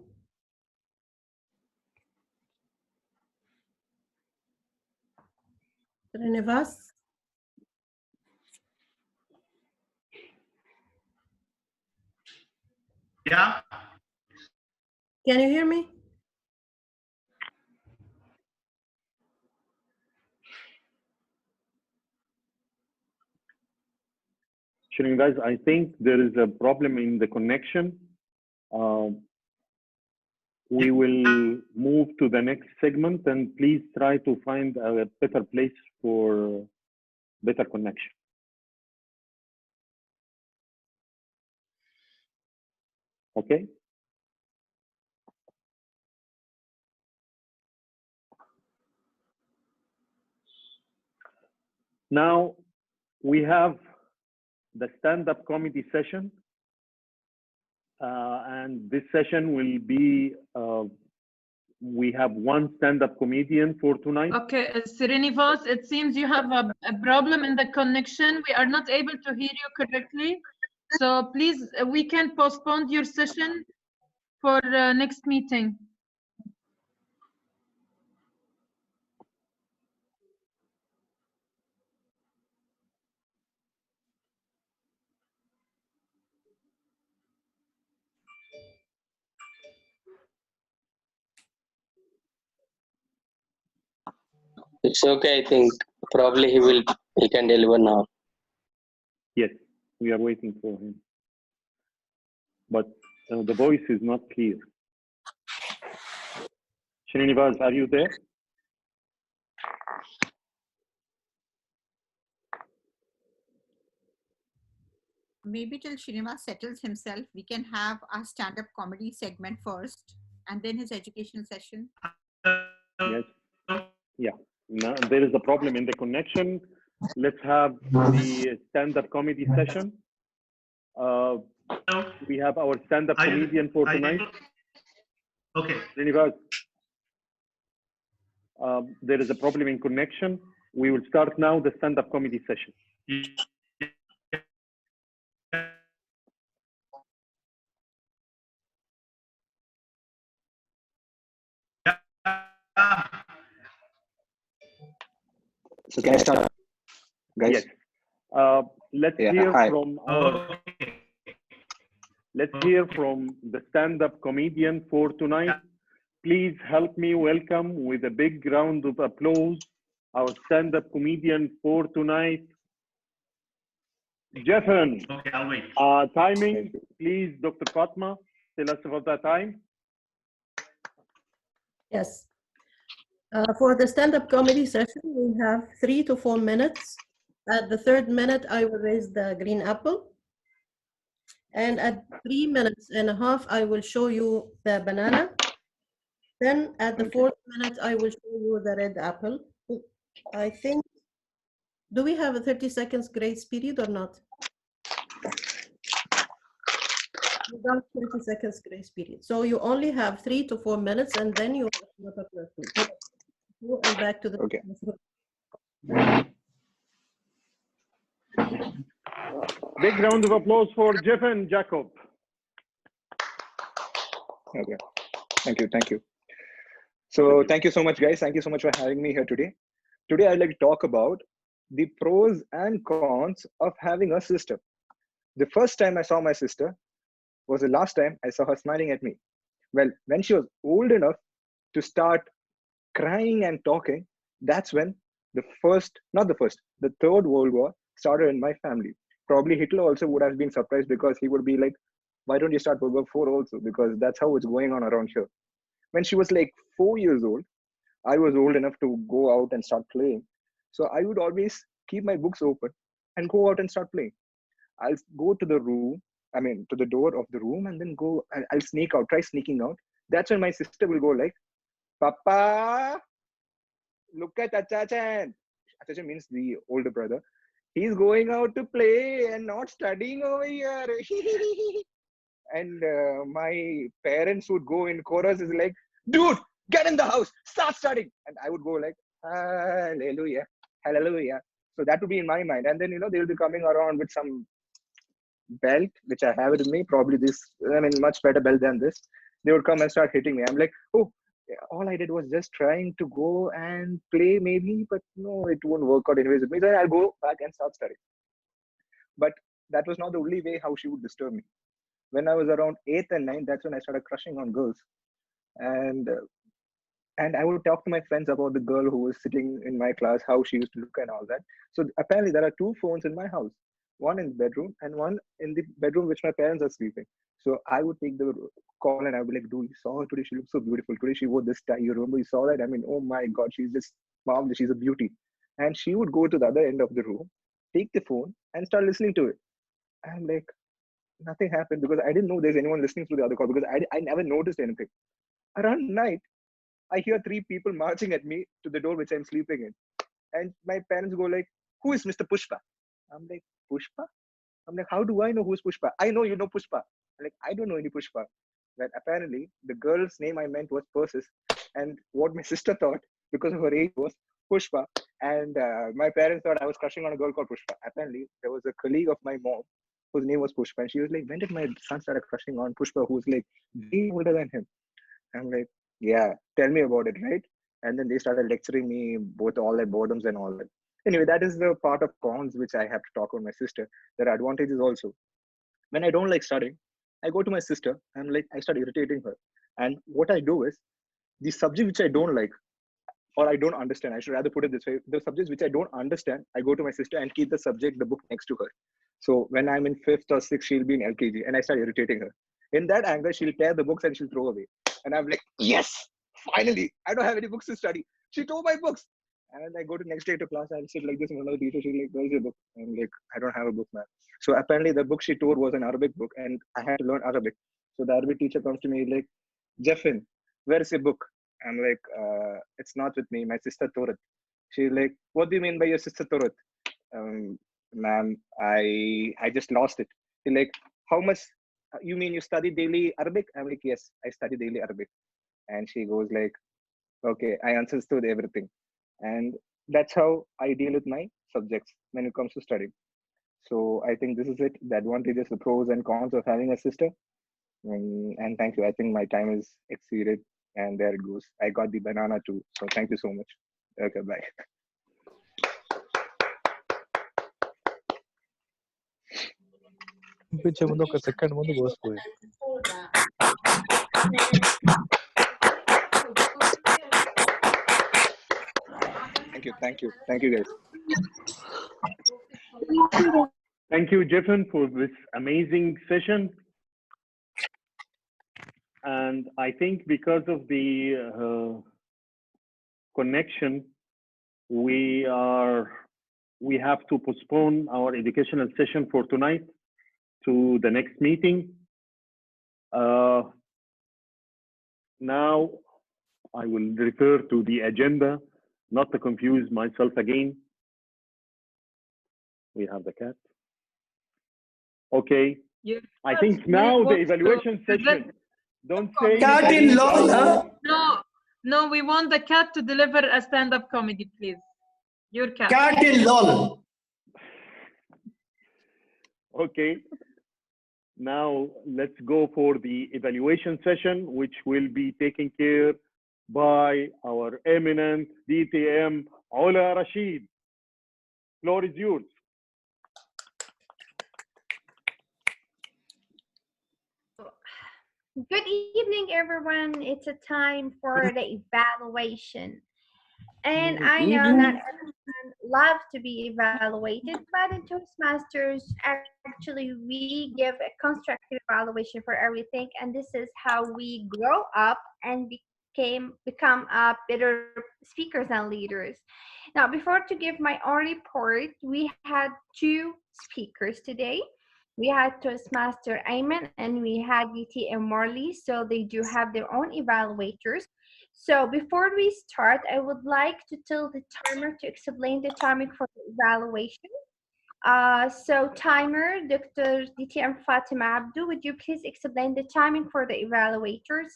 Srinivas? Yeah. Can you hear me? Srinivas, I think there is a problem in the connection. we will move to the next segment, and please try to find a better place for better connection. Okay. Now we have the stand-up comedy session, and this session will be we have one stand-up comedian for tonight. Okay, Srinivas, it seems you have a problem in the connection. We are not able to hear you correctly. So please, we can postpone your session for next meeting. It's okay, I think. Probably he can deliver now. Yes, we are waiting for him. But the voice is not clear. Srinivas, are you there? Maybe till Srinivas settles himself, we can have our stand-up comedy segment first, and then his educational session. Yes. Yeah. No, there is a problem in the connection. Let's have the stand-up comedy session. We have our stand-up comedian for tonight. Okay. Srinivas, there is a problem in connection. We will start now the stand-up comedy session. So can I start, guys? Yes. Let's Yeah, hear hi. from our. Let's hear from the stand-up comedian for tonight. Please help me welcome with a big round of applause our stand-up comedian for tonight, Jeffen. Okay, I'll wait. Timing, please, Dr. Fatma, tell us about that time. Yes. For the stand-up comedy session, we have 3 to 4 minutes. At the 3rd minute, I will raise the green apple. And at 3 minutes and a half, I will show you the banana. Then at the 4th minute, I will show you the red apple. I think, do we have a 30 seconds grace period or not? Without 30 seconds grace period. So you only have 3 to 4 minutes, and then you open up your food. And back to the okay. Big round of applause for Jeffen Jacob. Okay. Thank you. So thank you so much, guys. Thank you so much for having me here today. Today, I'd like to talk about the pros and cons of having a sister. The first time I saw my sister was the last time I saw her smiling at me. Well, when she was old enough to start crying and talking, that's when the Third World War started in my family. Probably Hitler also would have been surprised, because he would be like, why don't you start World War IV also? Because that's how it's going on around here. When she was like 4 years old, I was old enough to go out and start playing. So I would always keep my books open and go out and start playing. I'll go to the to the door of the room, and then I'll sneak out, try sneaking out. That's when my sister will go like, Papa, look at Achachan. Achachan means the older brother. He's going out to play and not studying over here. And my parents would go in chorus, is like, dude, get in the house, start studying. And I would go like, hallelujah, hallelujah. So that would be in my mind. And then, they'll be coming around with some belt, which I have with me, probably much better belt than this. They would come and start hitting me. I'm like, oh, all I did was just trying to go and play maybe, but no, it won't work out anyways with me. Then I'll go back and start studying. But that was not the only way how she would disturb me. When I was around 8th and 9th, that's when I started crushing on girls. And I would talk to my friends about the girl who was sitting in my class, how she used to look and all that. So apparently there are 2 phones in my house, one in the bedroom and one in the bedroom which my parents are sleeping. So I would take the call and I would be like, dude, you saw her today. She looks so beautiful. Today she wore this tie. You remember you saw that? I mean, oh my God, she's just marvelous. She's a beauty. And she would go to the other end of the room, take the phone and start listening to it. I'm like, nothing happened because I didn't know there's anyone listening through the other call because I never noticed anything. Around night, I hear 3 people marching at me to the door which I'm sleeping in. And my parents go like, who is Mr. Pushpa? I'm like, Pushpa? I'm like, how do I know who's Pushpa? I know you know Pushpa. I'm like, I don't know any Pushpa. But apparently, the girl's name I meant was Persis. And what my sister thought, because of her age, was Pushpa. And my parents thought I was crushing on a girl called Pushpa. Apparently, there was a colleague of my mom whose name was Pushpa. And she was like, when did my son start crushing on Pushpa, who's like way older than him? I'm like, yeah, tell me about it, right? And then they started lecturing me both all their boredoms and all that. Anyway, that is the part of cons which I have to talk with my sister. There are advantages also. When I don't like studying, I go to my sister and like I start irritating her. And what I do is the subject which I don't like or I don't understand, I should rather put it this way, the subjects which I don't understand, I go to my sister and keep the subject, the book next to her. So when I'm in 5th or 6th, she'll be in LKG and I start irritating her. In that anger, she'll tear the books and she'll throw away. And I'm like, yes, finally, I don't have any books to study. She tore my books. And I go to next day to class, I'll sit like this in front of the teacher. She's like, where's your book? I'm like, I don't have a book, man. So apparently the book she tore was an Arabic book and I had to learn Arabic. So the Arabic teacher comes to me like, Jeffin, where is your book? I'm like, it's not with me. My sister tore it. She's like, what do you mean by your sister tore it? Ma'am, I just lost it. She's like, how much? You mean you study daily Arabic? I'm like, yes, I study daily Arabic. And she goes like, okay, I understood everything. And that's how I deal with my subjects when it comes to studying. So I think this is it, the advantages, the pros and cons of having a sister. And thank you. I think my time is exceeded and there it goes. I got the banana too. So thank you so much. Okay, bye. second ముందు పోసిపోయి Thank you guys. Thank you, Jeffin, for this amazing session. And I think because of the connection, we have to postpone our educational session for tonight to the next meeting. Now I will refer to the agenda, not to confuse myself again. We have the cat. Okay. Yes. I think now the evaluation session. Don't say cat in law, huh? No, we want the cat to deliver a stand-up comedy, please. Your cat. Cat in lol. Okay. Now let's go for the evaluation session, which will be taken care by our eminent DTM, Ola Rashid. Floor is yours. Good evening, everyone. It's a time for the evaluation. And I know not everyone loves to be evaluated, but in Toastmasters, actually, we give a constructive evaluation for everything. And this is how we grow up and become better speakers and leaders. Now, before to give my own report, we had 2 speakers today. We had Toastmaster Ayman and we had DTM Marley, so they do have their own evaluators. So before we start, I would like to tell the timer to explain the timing for the evaluation. So timer, Dr. DTM Fatima Abdu, would you please explain the timing for the evaluators?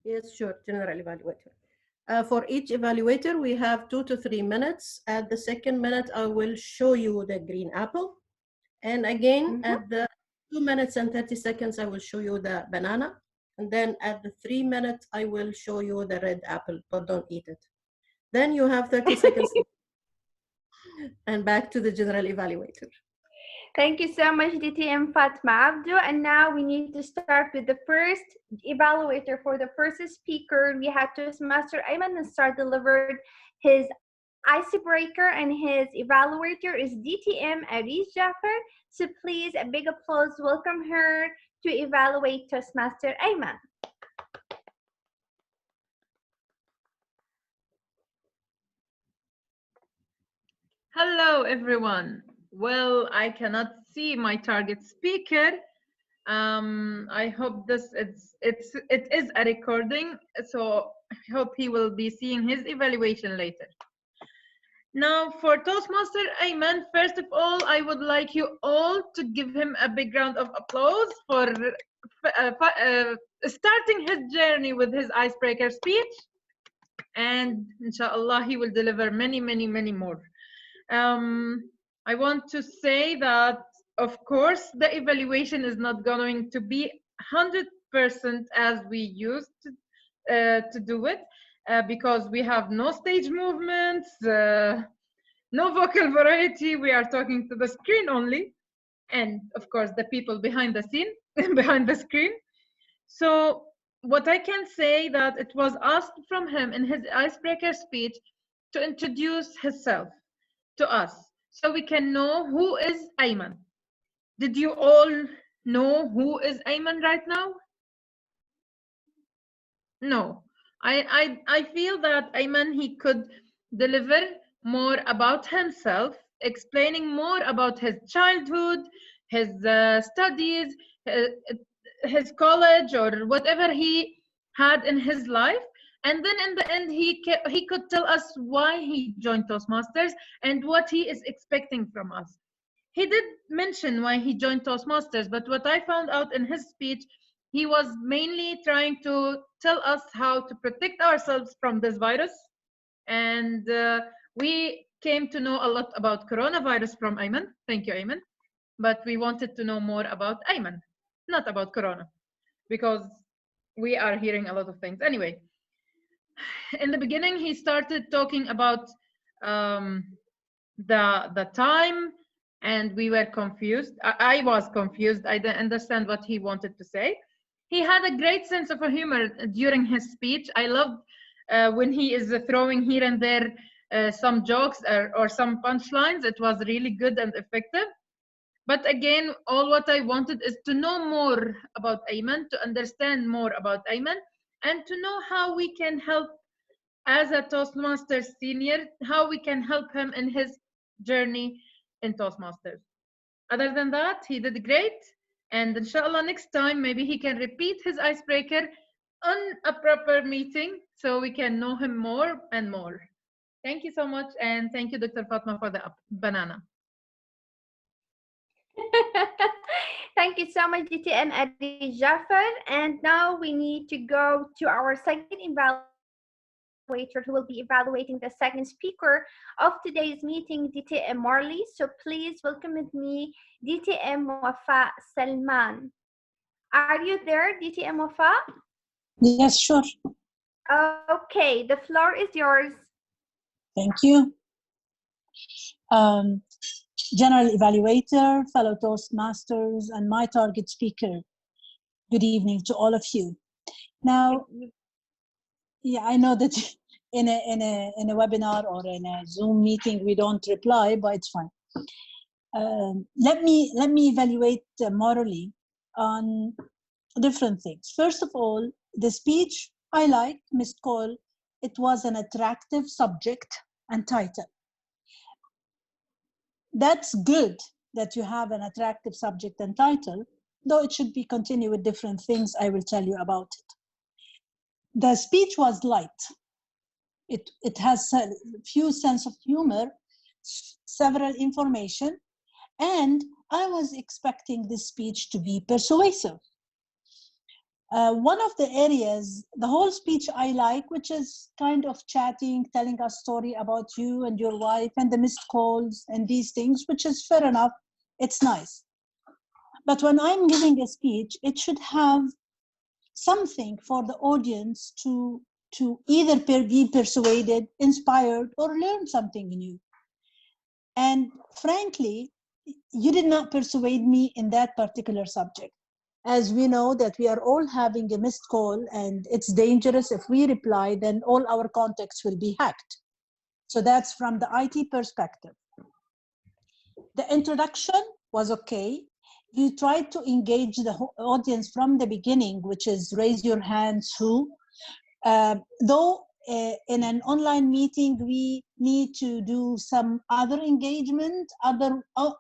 Yes, sure, general evaluator. For each evaluator, we have 2 to 3 minutes. At the second minute, I will show you the green apple. And again, at the 2 minutes and 30 seconds, I will show you the banana. And then at the 3 minutes, I will show you the red apple, but don't eat it. Then you have 30 seconds. And back to the general evaluator. Thank you so much, DTM Fatma Abdu. And now we need to start with the first evaluator. For the first speaker, we had Toastmaster Ayman and start delivered his icebreaker, and his evaluator is DTM Aris Jaffer. So please, a big applause, welcome her to evaluate Toastmaster Ayman. Hello, everyone. Well, I cannot see my target speaker. I hope it is a recording, so I hope he will be seeing his evaluation later. Now, for Toastmaster Ayman, first of all, I would like you all to give him a big round of applause for starting his journey with his icebreaker speech. And inshallah, he will deliver many, many, many more. I want to say that, of course, the evaluation is not going to be 100% as we used to do it, because we have no stage movements, no vocal variety. We are talking to the screen only, and of course, the people behind the scene, behind the screen. So what I can say that it was asked from him in his icebreaker speech to introduce himself to us so we can know who is Ayman. Did you all know who is Ayman right now? No. I feel that Ayman, he could deliver more about himself, explaining more about his childhood, his studies, his college, or whatever he had in his life. And then in the end, he could tell us why he joined Toastmasters and what he is expecting from us. He did mention why he joined Toastmasters, but what I found out in his speech, he was mainly trying to tell us how to protect ourselves from this virus. And we came to know a lot about coronavirus from Ayman. Thank you, Ayman. But we wanted to know more about Ayman, not about corona, because we are hearing a lot of things. Anyway, in the beginning, he started talking about the time, and we were confused. I was confused. I didn't understand what he wanted to say. He had a great sense of humor during his speech. I loved when he is throwing here and there some jokes or some punchlines. It was really good and effective. But again, all what I wanted is to know more about Ayman, to understand more about Ayman, and to know how we can help as a Toastmasters senior, how we can help him in his journey in Toastmasters. Other than that, he did great. And inshallah, next time, maybe he can repeat his icebreaker on a proper meeting so we can know him more and more. Thank you so much. And thank you, Dr. Fatma, for the banana. Thank you so much, DTM Adi Jafar. And now we need to go to our second evaluator who will be evaluating the second speaker of today's meeting, DTM Marley. So please welcome with me DTM Wafa Salman. Are you there, DTM Wafa? Yes, sure. Okay, the floor is yours. Thank you. General evaluator, fellow Toastmasters, and my target speaker. Good evening to all of you. Now, yeah, I know that in a webinar or in a Zoom meeting we don't reply, but it's fine. Let me evaluate morally on different things. First of all, the speech I like, missed call. It was an attractive subject and title. That's good that you have an attractive subject and title, though it should be continued with different things. I will tell you about it. The speech was light. It has a few sense of humor, several information, and I was expecting this speech to be persuasive. One of the areas, the whole speech I like, which is kind of chatting, telling a story about you and your wife and the missed calls and these things, which is fair enough. It's nice. But when I'm giving a speech, it should have something for the audience to either be persuaded, inspired, or learn something new. And frankly, you did not persuade me in that particular subject. As we know that we are all having a missed call and it's dangerous if we reply, then all our contacts will be hacked. So that's from the IT perspective. The introduction was okay. You tried to engage the audience from the beginning, which is raise your hands who. Though in an online meeting, we need to do some other engagement,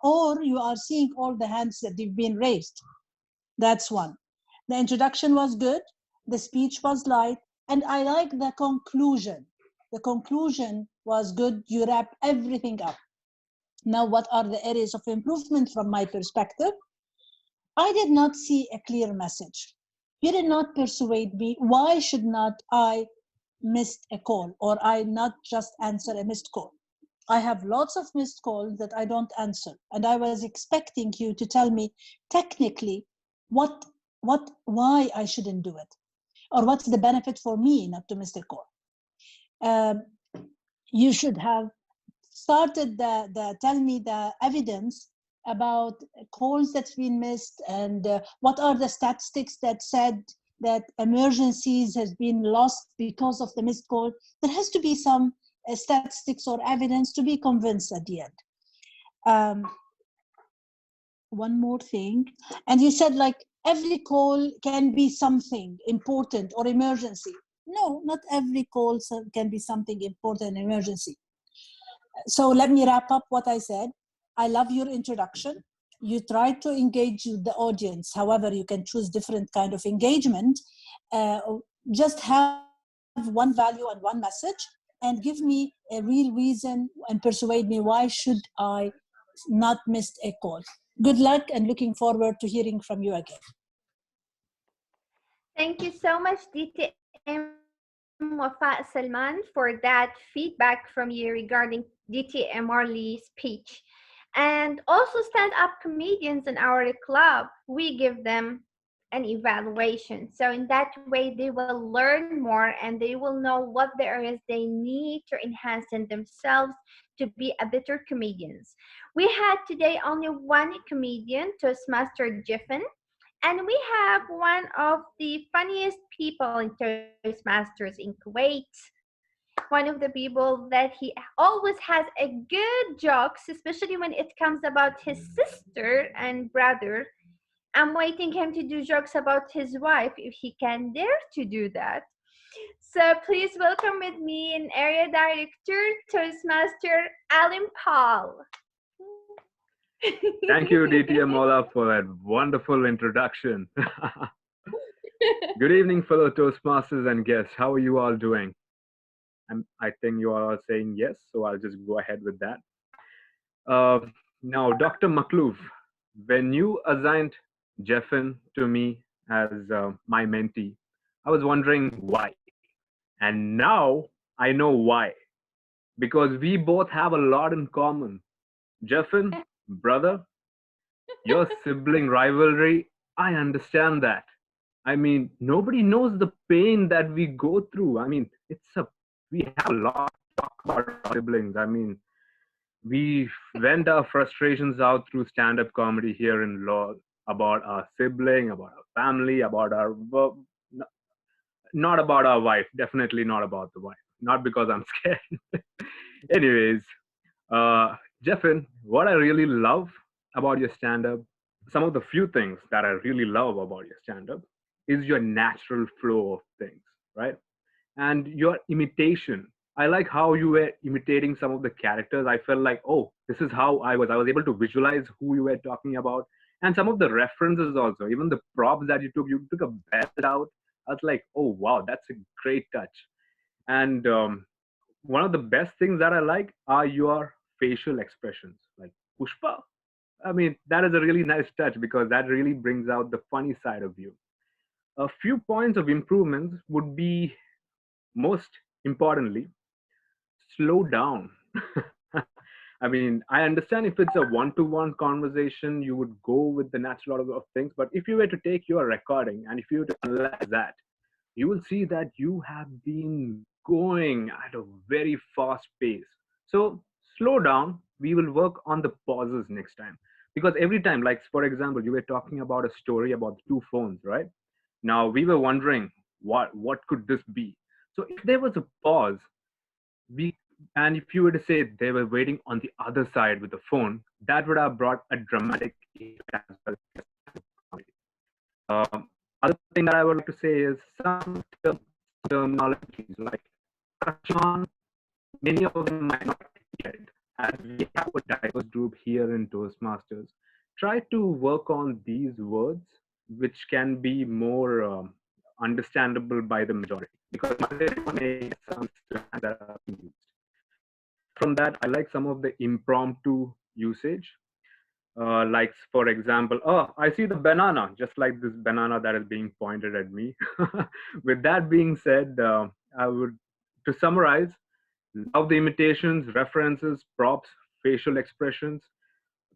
or you are seeing all the hands that have been raised. That's one. The introduction was good. The speech was light. And I like the conclusion. The conclusion was good. You wrap everything up. Now, what are the areas of improvement from my perspective? I did not see a clear message. You did not persuade me. Why should not I miss a call, or I not just answer a missed call? I have lots of missed calls that I don't answer. And I was expecting you to tell me technically why I shouldn't do it, or what's the benefit for me not to miss a call. You should have started tell me the evidence about calls that's been missed, and what are the statistics that said that emergencies has been lost because of the missed call. There has to be some statistics or evidence to be convinced at the end. One more thing, and you said like every call can be something important or emergency. No, not every call can be something important emergency. So let me wrap up what I said. I love your introduction. You try to engage the audience. However, you can choose different kind of engagement. Just have one value and one message, and give me a real reason and persuade me why should I not miss a call. Good luck, and looking forward to hearing from you again. Thank you so much, DTM Wafa Salman, for that feedback from you regarding DTM Marley's speech. And also stand-up comedians in our club, we give them an evaluation. So in that way, they will learn more and they will know what the areas they need to enhance in themselves to be a better comedians. We had today only one comedian, Toastmaster Jiffin, and we have one of the funniest people in Toastmasters in Kuwait. One of the people that he always has a good jokes, especially when it comes about his sister and brother. I'm waiting him to do jokes about his wife if he can dare to do that. So please welcome with me an area director, Toastmaster Alim Paul. Thank you, DTM Ola, for that wonderful introduction. Good evening, fellow Toastmasters and guests. How are you all doing? I think you all are saying yes, so I'll just go ahead with that. Now, Dr. Makhlouf, when you assigned Jeffin to me as my mentee, I was wondering why. And now I know why. Because we both have a lot in common. Jeffin, brother, your sibling rivalry, I understand that. I mean, nobody knows the pain that we go through. I mean, we have a lot to talk about our siblings. I mean, we vent our frustrations out through stand-up comedy here in Law about our sibling, about our family, about our work. Not about our wife, definitely not about the wife. Not because I'm scared. Anyways, Jeffin, what I really love about your stand-up, some of the few things that I really love about your stand-up is your natural flow of things, right? And your imitation. I like how you were imitating some of the characters. I felt like, oh, this is how I was. I was able to visualize who you were talking about. And some of the references also, even the props that you took a belt out. I was like, oh, wow, that's a great touch. And one of the best things that I like are your facial expressions, like Pushpa. I mean, that is a really nice touch because that really brings out the funny side of you. A few points of improvement would be, most importantly, slow down. I mean, I understand if it's a one-to-one conversation, you would go with the natural order of things. But if you were to take your recording and if you were to analyze that, you will see that you have been going at a very fast pace. So slow down. We will work on the pauses next time. Because every time, like for example, you were talking about a story about two phones, right? Now we were wondering what could this be? So if there was a pause, And if you were to say they were waiting on the other side with the phone, that would have brought a dramatic effect as well. Other thing that I would like to say is some terminologies like touch on, many of them might not get it. As we have a diverse group here in Toastmasters, try to work on these words which can be more understandable by the majority, because not everyone may some slang that are being used. Apart from that, I like some of the impromptu usage. Like, for example, oh, I see the banana, just like this banana that is being pointed at me. With that being said, I would, to summarize, love the imitations, references, props, facial expressions.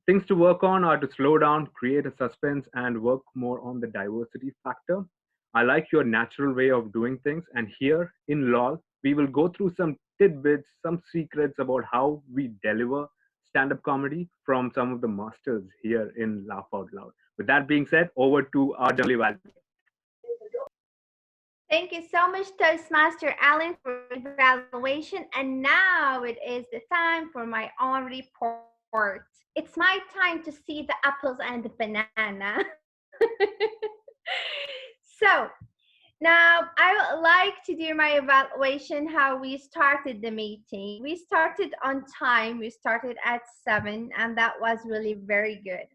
Things to work on are to slow down, create a suspense, and work more on the diversity factor. I like your natural way of doing things. And here in LOL, we will go through some tidbits, some secrets about how we deliver stand-up comedy from some of the masters here in Laugh Out Loud. With that being said, over to our general evaluation. Thank you so much, Toastmaster Alan, for evaluation. And now it is the time for my own report. It's my time to see the apples and the banana. So now I would like to do my evaluation how we started the meeting. We started on time. We started at 7, and that was really very good.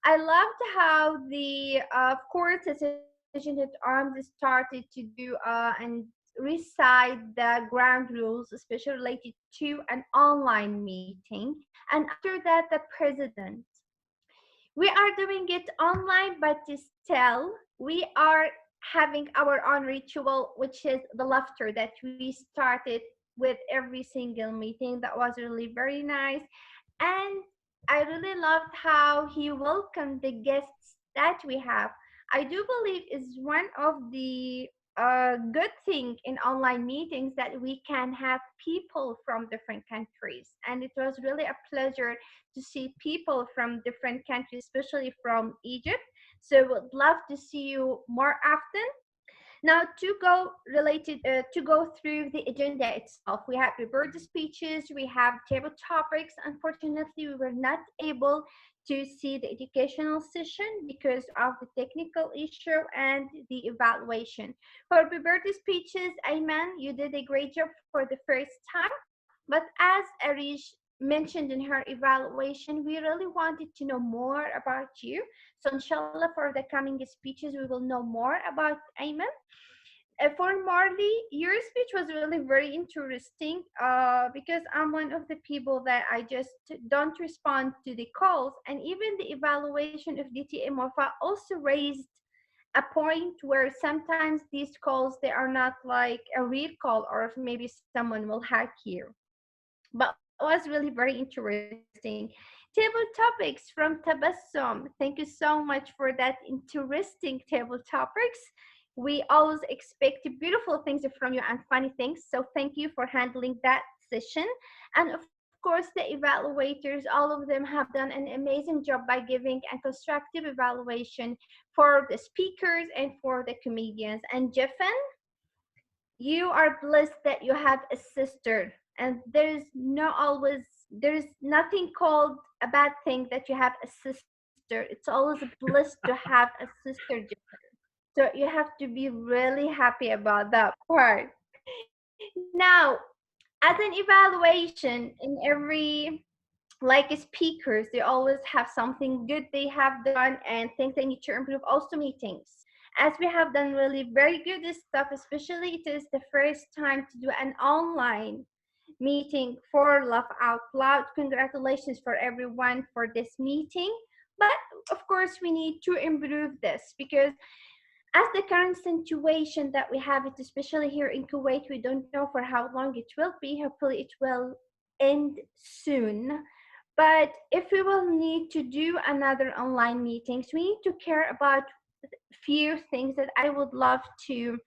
I loved how the of course Association at Arms started to do and recite the ground rules, especially related to an online meeting. And after that, the president. We are doing it online, but still we are having our own ritual, which is the laughter that we started with every single meeting. That was really very nice. And I really loved how he welcomed the guests that we have. I do believe is one of the good thing in online meetings that we can have people from different countries, and it was really a pleasure to see people from different countries, especially from Egypt. So would love to see you more often. Now to go through the agenda itself, we have prepared the speeches, we have table topics. Unfortunately, we were not able to see the educational session because of the technical issue and the evaluation. For prepared the speeches, Ayman, you did a great job for the first time. But as Arish mentioned in her evaluation, we really wanted to know more about you. So inshallah, for the coming speeches, we will know more about Ayman. For Marley, your speech was really very interesting because I'm one of the people that I just don't respond to the calls. And even the evaluation of DTM Wafa also raised a point where sometimes these calls, they are not like a real call, or if maybe someone will hack you. But it was really very interesting. Table topics from Tabassum. Thank you so much for that interesting table topics. We always expect beautiful things from you and funny things. So thank you for handling that session. And of course, the evaluators, all of them have done an amazing job by giving a constructive evaluation for the speakers and for the comedians. And Jeffen, you are blessed that you have a sister, and there's nothing called a bad thing that you have a sister. It's always a bliss to have a sister, Jeffen. So you have to be really happy about that part. Now, as an evaluation in every like speakers, they always have something good they have done and things they need to improve. Also meetings. As we have done really very good stuff, especially it is the first time to do an online meeting for Laugh Out Loud. Congratulations for everyone for this meeting. But of course, we need to improve this because as the current situation that we have, it especially here in Kuwait, we don't know for how long it will be. Hopefully it will end soon. But if we will need to do another online meetings, we need to care about few things that I would love to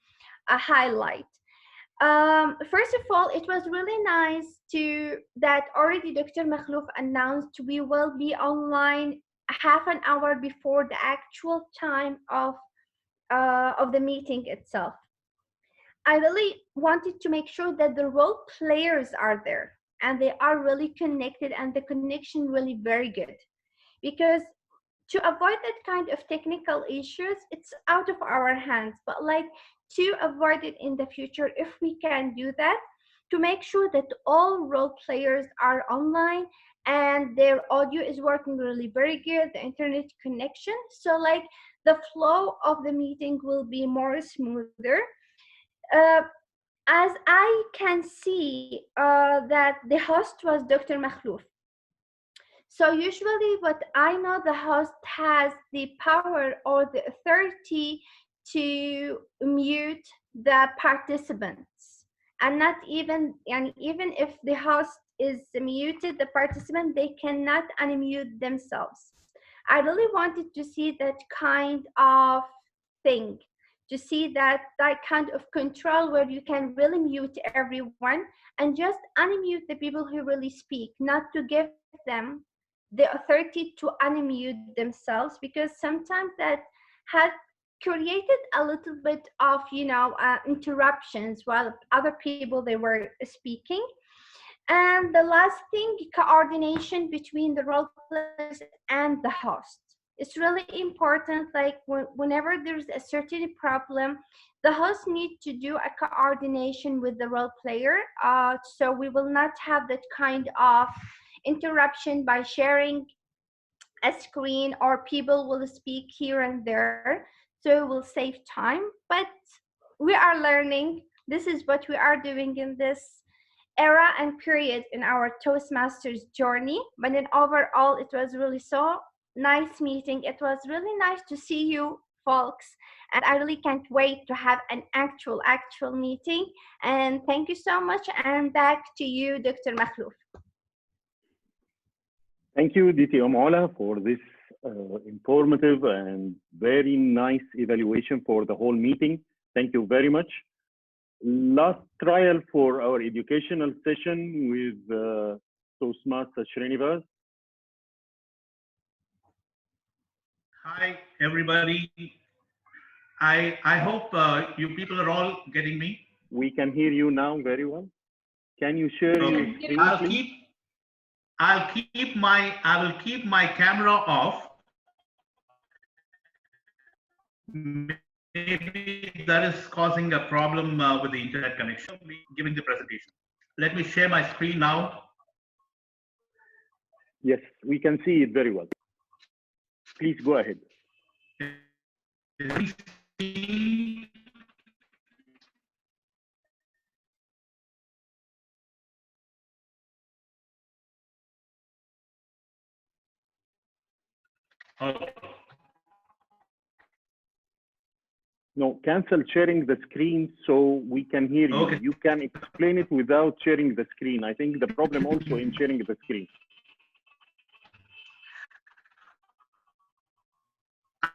highlight. First of all, it was really nice to that already Dr. Makhlouf announced we will be online half an hour before the actual time of the meeting itself. I really wanted to make sure that the role players are there. and they are really connected, and the connection really very good. Because to avoid that kind of technical issues, it's out of our hands. But like, to avoid it in the future, if we can do that, to make sure that all role players are online and their audio is working really very good, the internet connection, so like the flow of the meeting will be more smoother. uh, as I can see that the host was Dr. Makhlouf. So usually what I know, the host has the power or the authority to mute the participants, and not even, and even if the host is muted, the participant, they cannot unmute themselves. I really wanted to see that kind of thing, to see that kind of control where you can really mute everyone and just unmute the people who really speak, not to give them the authority to unmute themselves, because sometimes that had created a little bit of, interruptions while other people they were speaking. And the last thing, coordination between the role players and the host. It's really important, like whenever there's a certain problem, the host needs to do a coordination with the role player, so we will not have that kind of interruption by sharing a screen, or people will speak here and there, so we'll save time. But we are learning. This is what we are doing in this era and period in our Toastmasters journey. But then overall, it was really so nice meeting. It was really nice to see you folks, and I really can't wait to have an actual meeting. And thank you so much, and back to you, Dr. Makhlouf. Thank you, DTM Ola, for this informative and very nice evaluation for the whole meeting. Thank you very much. Last trial for our educational session with Toastmaster Srinivas. Hi, everybody. I hope you people are all getting me. We can hear you now very well. Can you share your screen, please? I will keep my camera off. Maybe that is causing a problem with the internet connection. Giving the presentation. Let me share my screen now. Yes, we can see it very well. Please go ahead. No, cancel sharing the screen so we can hear you. Okay. You can explain it without sharing the screen. I think the problem also in sharing the screen.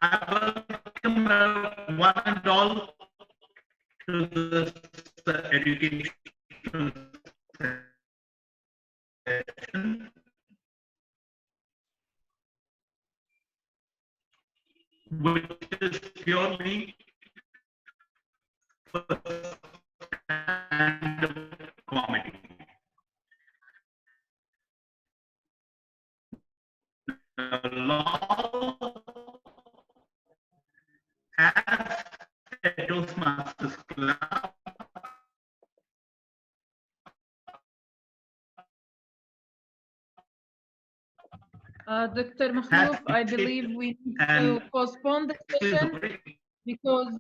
I welcome one and all to this education session, which is purely for stand-up comedy. Law as a Toastmasters club Dr. Makhlouf, I believe we need to postpone the session because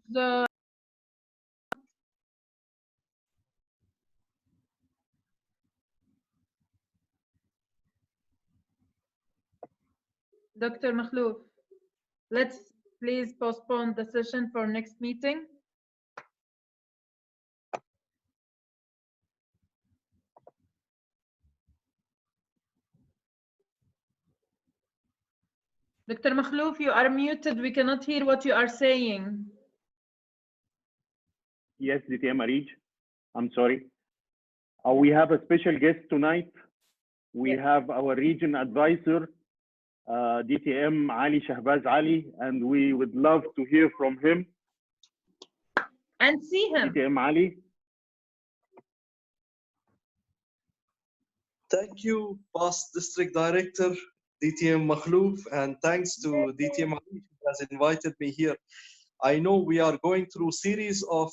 Dr. Makhlouf, let's please postpone the session for next meeting. Dr. Makhlouf, you are muted. We cannot hear what you are saying. Yes, DTM Arij, I'm sorry. We have a special guest tonight. We have our region advisor, DTM Ali Shahbaz Ali, and we would love to hear from him. And see him. DTM Ali. Thank you, past district director DTM Makhlouf, and thanks to DTM Ali who has invited me here. I know we are going through series of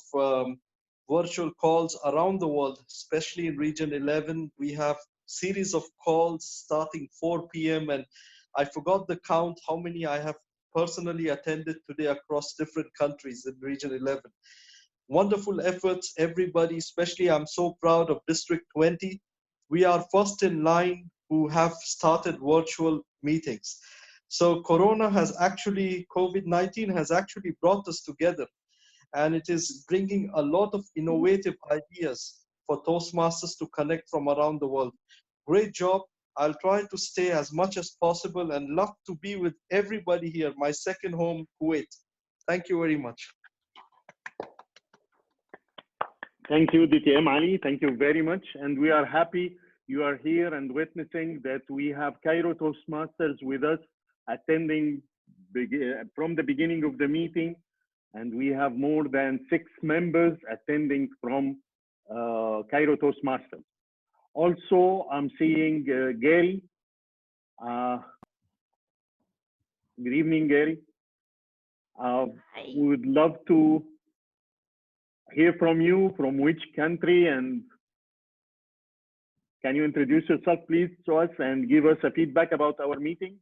virtual calls around the world, especially in Region 11. We have series of calls starting 4 p.m. and I forgot the count how many I have personally attended today across different countries in Region 11. Wonderful efforts, everybody, especially I'm so proud of District 20. We are first in line who have started virtual meetings. So Corona has actually, COVID-19 has actually brought us together, and it is bringing a lot of innovative ideas for Toastmasters to connect from around the world. Great job. I'll try to stay as much as possible and love to be with everybody here, my second home, Kuwait. Thank you very much. Thank you, DTM Ali. Thank you very much. And we are happy you are here and witnessing that we have Cairo Toastmasters with us attending from the beginning of the meeting. And we have more than 6 members attending from Cairo Toastmasters. Also, I'm seeing Gary. Good evening, Gary. We would love to hear from you, from which country, and can you introduce yourself, please, to us and give us a feedback about our meeting?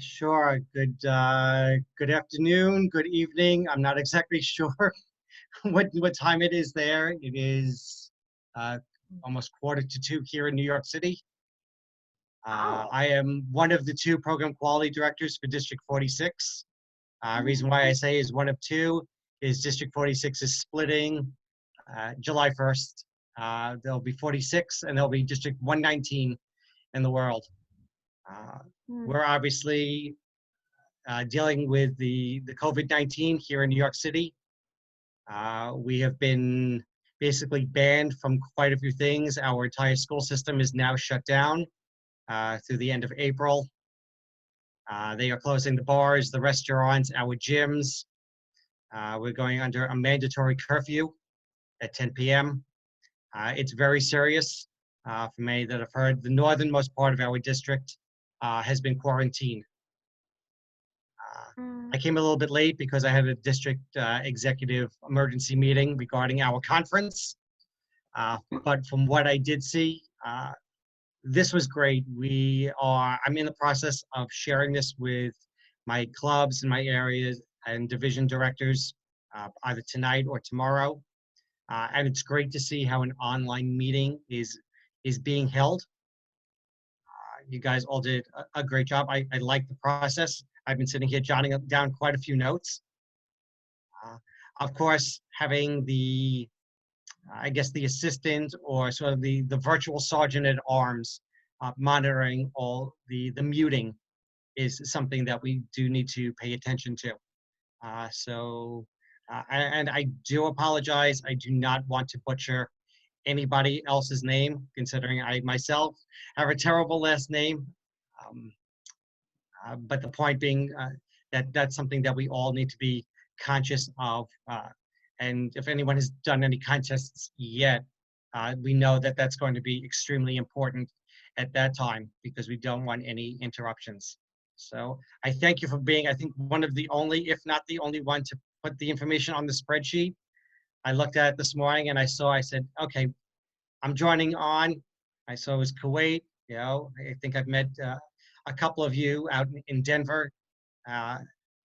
Sure. Good afternoon, good evening. I'm not exactly sure what time it is there. It is almost 1:45 here in New York City. I am one of the 2 program quality directors for District 46. Reason why I say is one of 2 is District 46 is splitting July 1st. There'll be 46 and there'll be District 119 in the world. We're obviously dealing with the COVID-19 here in New York City. We have been basically banned from quite a few things. Our entire school system is now shut down through the end of April. They are closing the bars, the restaurants, our gyms. We're going under a mandatory curfew at 10 p.m. It's very serious. For many that have heard, the northernmost part of our district has been quarantined. I came a little bit late because I had a district executive emergency meeting regarding our conference. But from what I did see, this was great. I'm in the process of sharing this with my clubs in my areas and division directors either tonight or tomorrow. And it's great to see how an online meeting is being held. You guys all did a great job. I like the process. I've been sitting here jotting down quite a few notes. Of course, having the assistant or sort of the virtual sergeant at arms monitoring all the muting is something that we do need to pay attention to. And I do apologize. I do not want to butcher anybody else's name, considering I myself have a terrible last name. But the point being that that's something that we all need to be conscious of. And if anyone has done any contests yet, we know that that's going to be extremely important at that time because we don't want any interruptions. So I thank you for being, I think, one of the only, if not the only one, to put the information on the spreadsheet. I looked at it this morning and I said, okay, I'm joining on. I saw it was Kuwait. You know, I think I've met a couple of you out in Denver at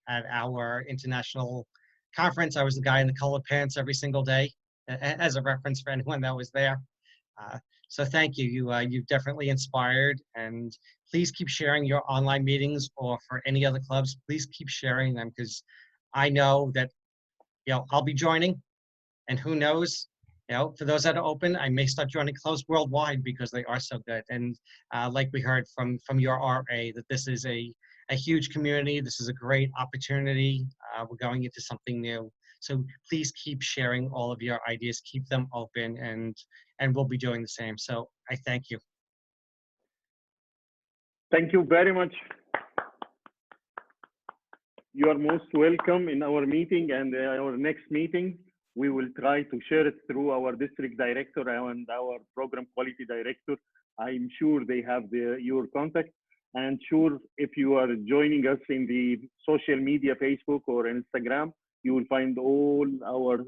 our international conference. I was the guy in the colored pants every single day, as a reference for anyone that was there. So thank you. You've definitely inspired, and please keep sharing your online meetings, or for any other clubs, please keep sharing them, because I know that, I'll be joining, and who knows, for those that are open, I may start joining clubs worldwide because they are so good. And like we heard from your RA, that this is a huge community. This is a great opportunity. We're going into something new. So please keep sharing all of your ideas, keep them open, and we'll be doing the same. So I thank you. Thank you very much. You are most welcome in our meeting and our next meeting. We will try to share it through our district director and our program quality director. I'm sure they have your contact. And sure, if you are joining us in the social media, Facebook or Instagram, you will find all our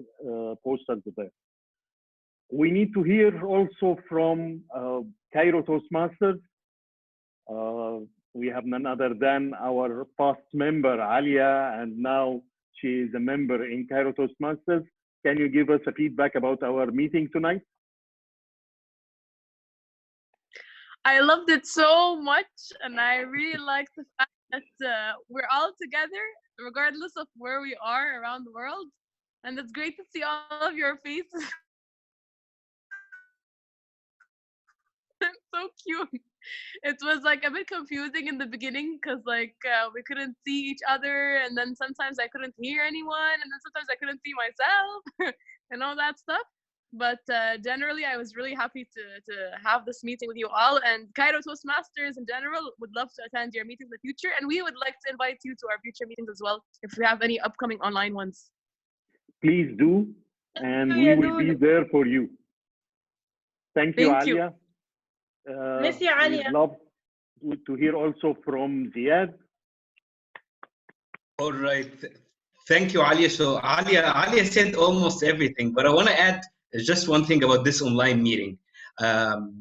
posters there. We need to hear also from Cairo Toastmasters. We have none other than our past member, Alia, and now she is a member in Cairo Toastmasters. Can you give us a feedback about our meeting tonight? I loved it so much, and I really like the fact that we're all together, regardless of where we are around the world. And it's great to see all of your faces. So cute. It was like a bit confusing in the beginning because we couldn't see each other, and then sometimes I couldn't hear anyone, and then sometimes I couldn't see myself and all that stuff. But generally, I was really happy to have this meeting with you all, and Cairo Toastmasters in general would love to attend your meetings in the future, and we would like to invite you to our future meetings as well if we have any upcoming online ones. Please do, and we will be there for you. Thank you, Alia. Miss you, Alia. We'd love to hear also from Ziad. All right. Thank you, Alia. So Alia said almost everything, but I want to add just one thing about this online meeting.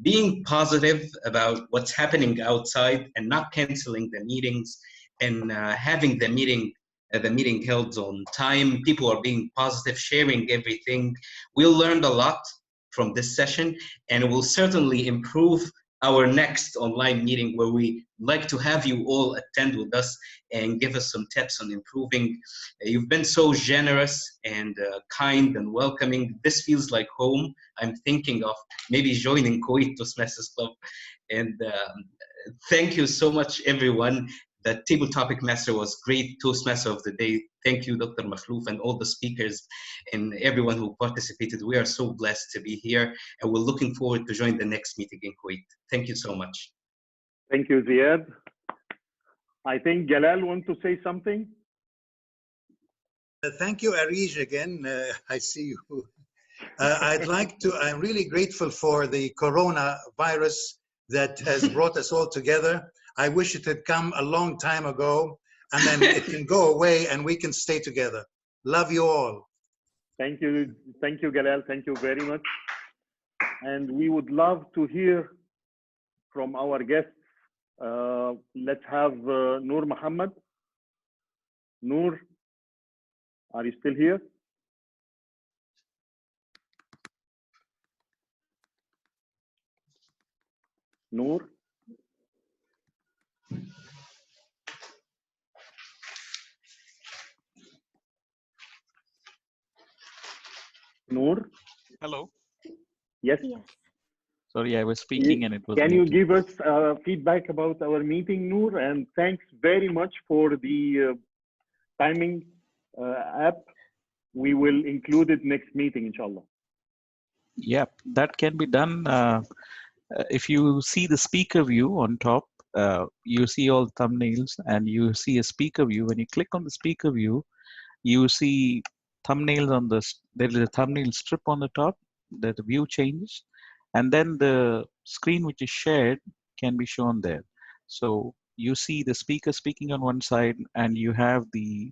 Being positive about what's happening outside and not canceling the meetings and having the meeting held on time. People are being positive, sharing everything. We learned a lot from this session, and it will certainly improve our next online meeting where we like to have you all attend with us and give us some tips on improving. You've been so generous and kind and welcoming. This feels like home. I'm thinking of maybe joining Kuwait Toastmasters Club. And thank you so much, everyone. The table topic master was great. Toastmaster of the day. Thank you, Dr. Makhlouf, and all the speakers and everyone who participated. We are so blessed to be here, and we're looking forward to join the next meeting in Kuwait. Thank you so much. Thank you, Ziad. I think Jalal wants to say something. Thank you, Arij, again. I see you. I'm really grateful for the coronavirus that has brought us all together. I wish it had come a long time ago, and then it can go away and we can stay together. Love you all. Thank you, Jalal. Thank you very much. And we would love to hear from our guests. Let's have Noor Muhammad. Noor, are you still here? Noor? Noor? Hello. Yes. Sorry, I was speaking and it was. Can you give us feedback about our meeting, Noor? And thanks very much for the timing app. We will include it next meeting, inshallah. Yep, that can be done. If you see the speaker view on top, you see all the thumbnails and you see a speaker view. When you click on the speaker view, you see thumbnails on there is a thumbnail strip on the top that the view changes, and then the screen which is shared can be shown there. So you see the speaker speaking on one side and you have the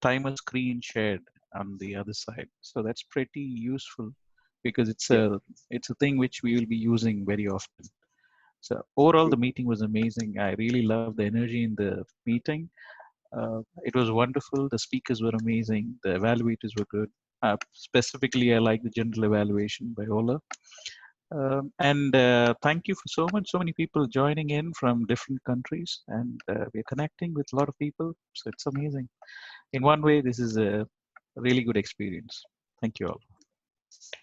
timer screen shared on the other side. So that's pretty useful because it's a thing which we will be using very often. So overall, the meeting was amazing. I really loved the energy in the meeting. It was wonderful. The speakers were amazing. The evaluators were good. Specifically, I like the general evaluation by Ola. Thank you for so many people joining in from different countries, and we're connecting with a lot of people. So it's amazing. In one way, this is a really good experience. Thank you all.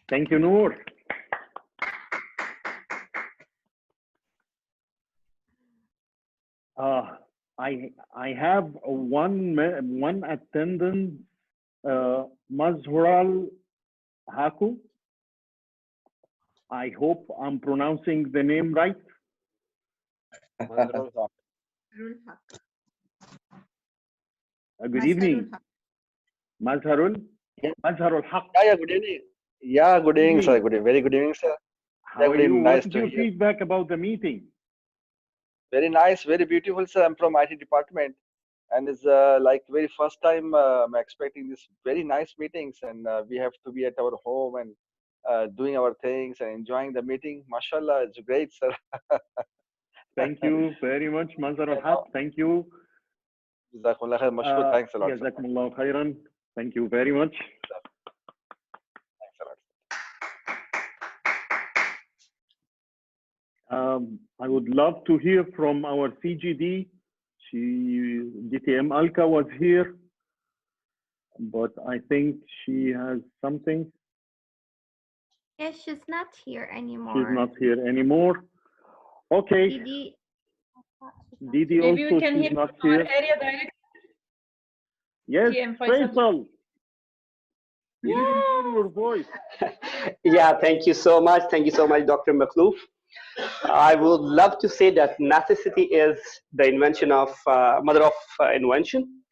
Thank you, Noor. I have one attendant, Mazhural Haku. I hope I'm pronouncing the name right. Good evening, Mazharul. Mazharul Haq. Yeah, good evening. Yeah, good evening, sir. Very good evening, sir. How Yeah, are good you? evening. What Nice is to your hear. feedback about the meeting? Very nice, very beautiful, sir. I'm from IT department, and it's like very first time I'm expecting this very nice meetings, and we have to be at our home and doing our things and enjoying the meeting. Mashallah, it's great, sir. Thank you very much, Mazharul Haq. Thank you. Jazakumullah khair, mashkoor. Thanks a lot, sir. Jazakumullah khairan. Thank you very much. Thanks a lot. I would love to hear from our CGD. DTM Alka was here, but I think she has something. Yes, she's not here anymore. She's not here anymore. Okay. Didi Didi Maybe we also, can she's hear not from our here. area director. Yes, TM Faisal. Faisal. We didn't hear your voice. Yeah, thank you so much. Thank you so much, Dr. Makhlouf. I would love to say that necessity is the invention of mother of invention.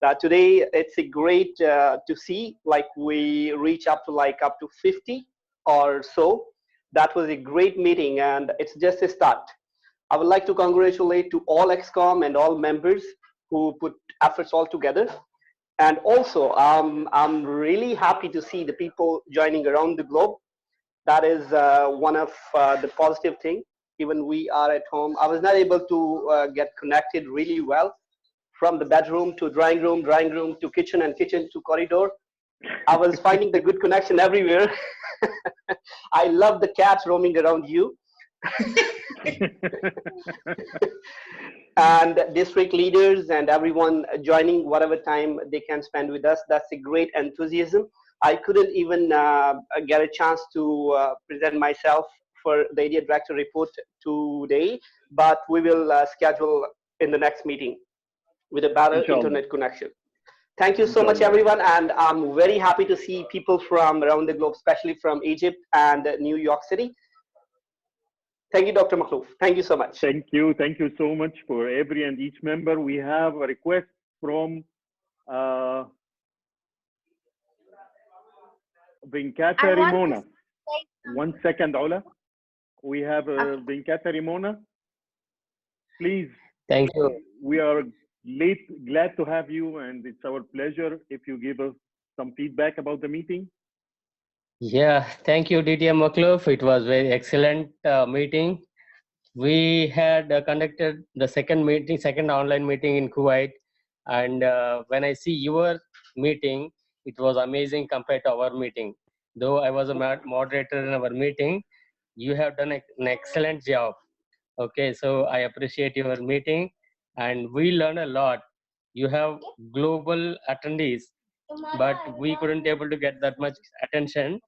That today it's a great to see, like we reach up to 50 or so. That was a great meeting, and it's just a start. I would like to congratulate to all XCOM and all members who put efforts all together. And also, I'm really happy to see the people joining around the globe. That is one of the positive thing. Even we are at home. I was not able to get connected really well from the bedroom to drawing room to kitchen, and kitchen to corridor. I was finding the good connection everywhere. I love the cats roaming around you. And district leaders and everyone joining whatever time they can spend with us. That's a great enthusiasm. I couldn't even get a chance to present myself for the area director report today, but we will schedule in the next meeting with a better Inshallah. internet connection. Thank you so much, everyone, and I'm very happy to see people from around the globe, especially from Egypt and New York City. Thank you, Dr. Makhlouf. Thank you so much. Thank you so much for every and each member. We have a request from Venkata Rimona. 1 second, Ola. We have Venkata Rimona. Please. Thank you. We are glad to have you, and it's our pleasure if you give us some feedback about the meeting. Yeah, thank you, DTM Makhlouf. It was very excellent meeting. We had conducted the second online meeting in Kuwait, and when I see your meeting, it was amazing compared to our meeting. Though I was a moderator in our meeting, you have done an excellent job. Okay, so I appreciate your meeting, and we learned a lot. You have global attendees, but we couldn't able to get that much attention.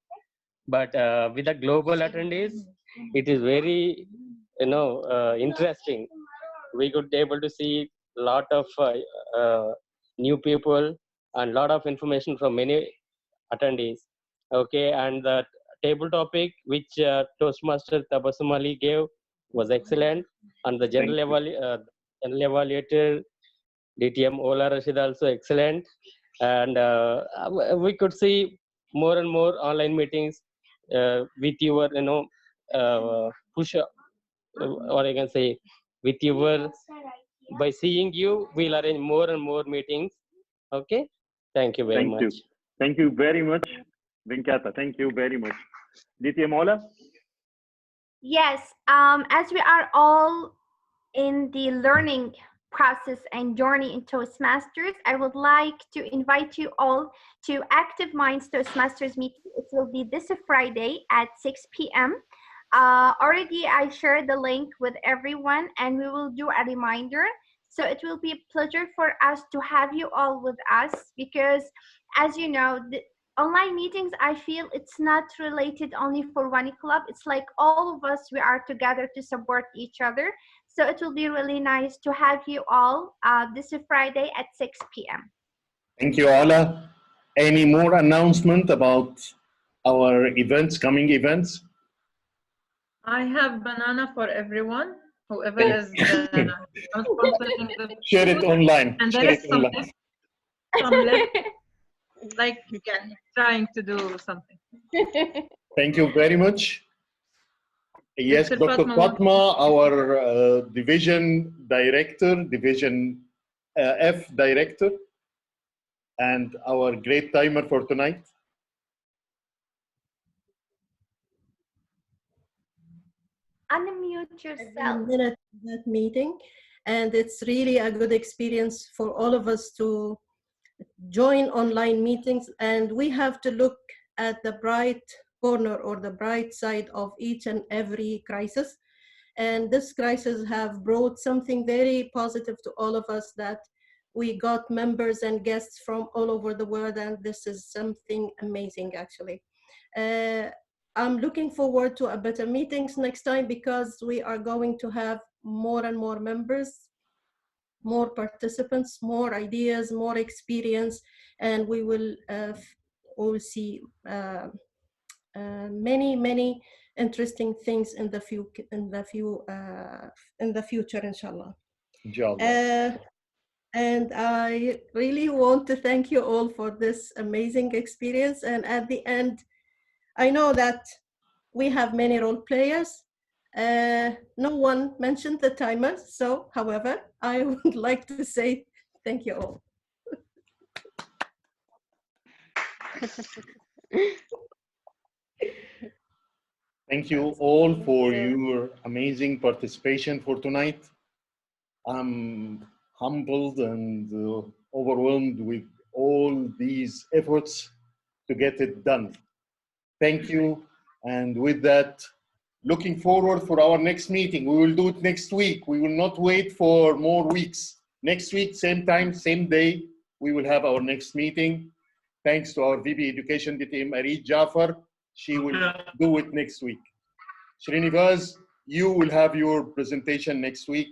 But with the global attendees, it is very interesting. We could able to see a lot of new people and lot of information from many attendees. Okay, and the table topic which Toastmaster Tabassum Ali gave was excellent, and the general evaluator DTM Ola Rashid also excellent, and we could see more and more online meetings with your push, or I can say with your, by seeing you, we'll arrange more and more meetings. Okay, thank you very much. Thank you very much, Venkata. Thank you very much. DTM Ola? Yes, as we are all in the learning process and journey in Toastmasters, I would like to invite you all to Active Minds Toastmasters meeting. It will be this Friday at 6 p.m. Already I shared the link with everyone, and we will do a reminder. So it will be a pleasure for us to have you all with us, because as you know, the online meetings, I feel it's not related only for one club. It's like all of us, we are together to support each other. So it will be really nice to have you all this Friday at 6 p.m. Thank you, Ola. Any more announcement about our events, coming events? I have banana for everyone, whoever is sponsoring the Share it online. And Share there is it online. some left. like trying to do something. Thank you very much. Yes, Dr. Dr. Fatma. Fatma, our division director, division F director, and our great timer for tonight. Unmute yourself. Minute that meeting, and it's really a good experience for all of us to join online meetings, and we have to look at the bright corner or the bright side of each and every crisis. And this crisis have brought something very positive to all of us, that we got members and guests from all over the world, and this is something amazing actually. I'm looking forward to a better meetings next time, because we are going to have more and more members, more participants, more ideas, more experience, and we will see many interesting things in the future, inshallah. And I really want to thank you all for this amazing experience. And at the end, I know that we have many role players. No one mentioned the timer, so however, I would like to say thank you all. Thank you all for your amazing participation for tonight. I'm humbled and overwhelmed with all these efforts to get it done. Thank you. And with that, looking forward for our next meeting. We will do it next week. We will not wait for more weeks. Next week, same time, same day, we will have our next meeting. Thanks to our VP Education team, Arid Jafar. She will do it next week. Srinivas, you will have your presentation next week.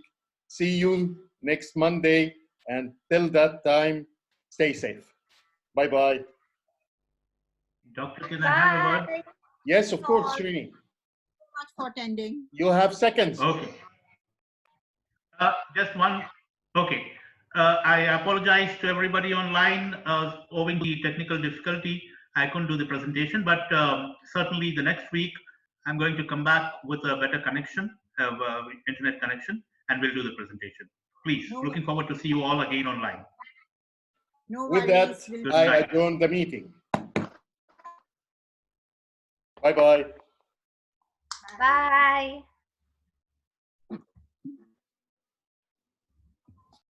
See you next Monday. And till that time, stay safe. Bye-bye. Doctor, can I have a word? Yes, of course, Srini. Thank you much for attending. You have seconds. Okay. Just one. Okay. I apologize to everybody online. Owing the technical difficulty, I couldn't do the presentation, but certainly the next week, I'm going to come back with a better connection, internet connection, and we'll do the presentation. Please, looking forward to see you all again online. With that, I adjourn the meeting. Bye-bye. Bye.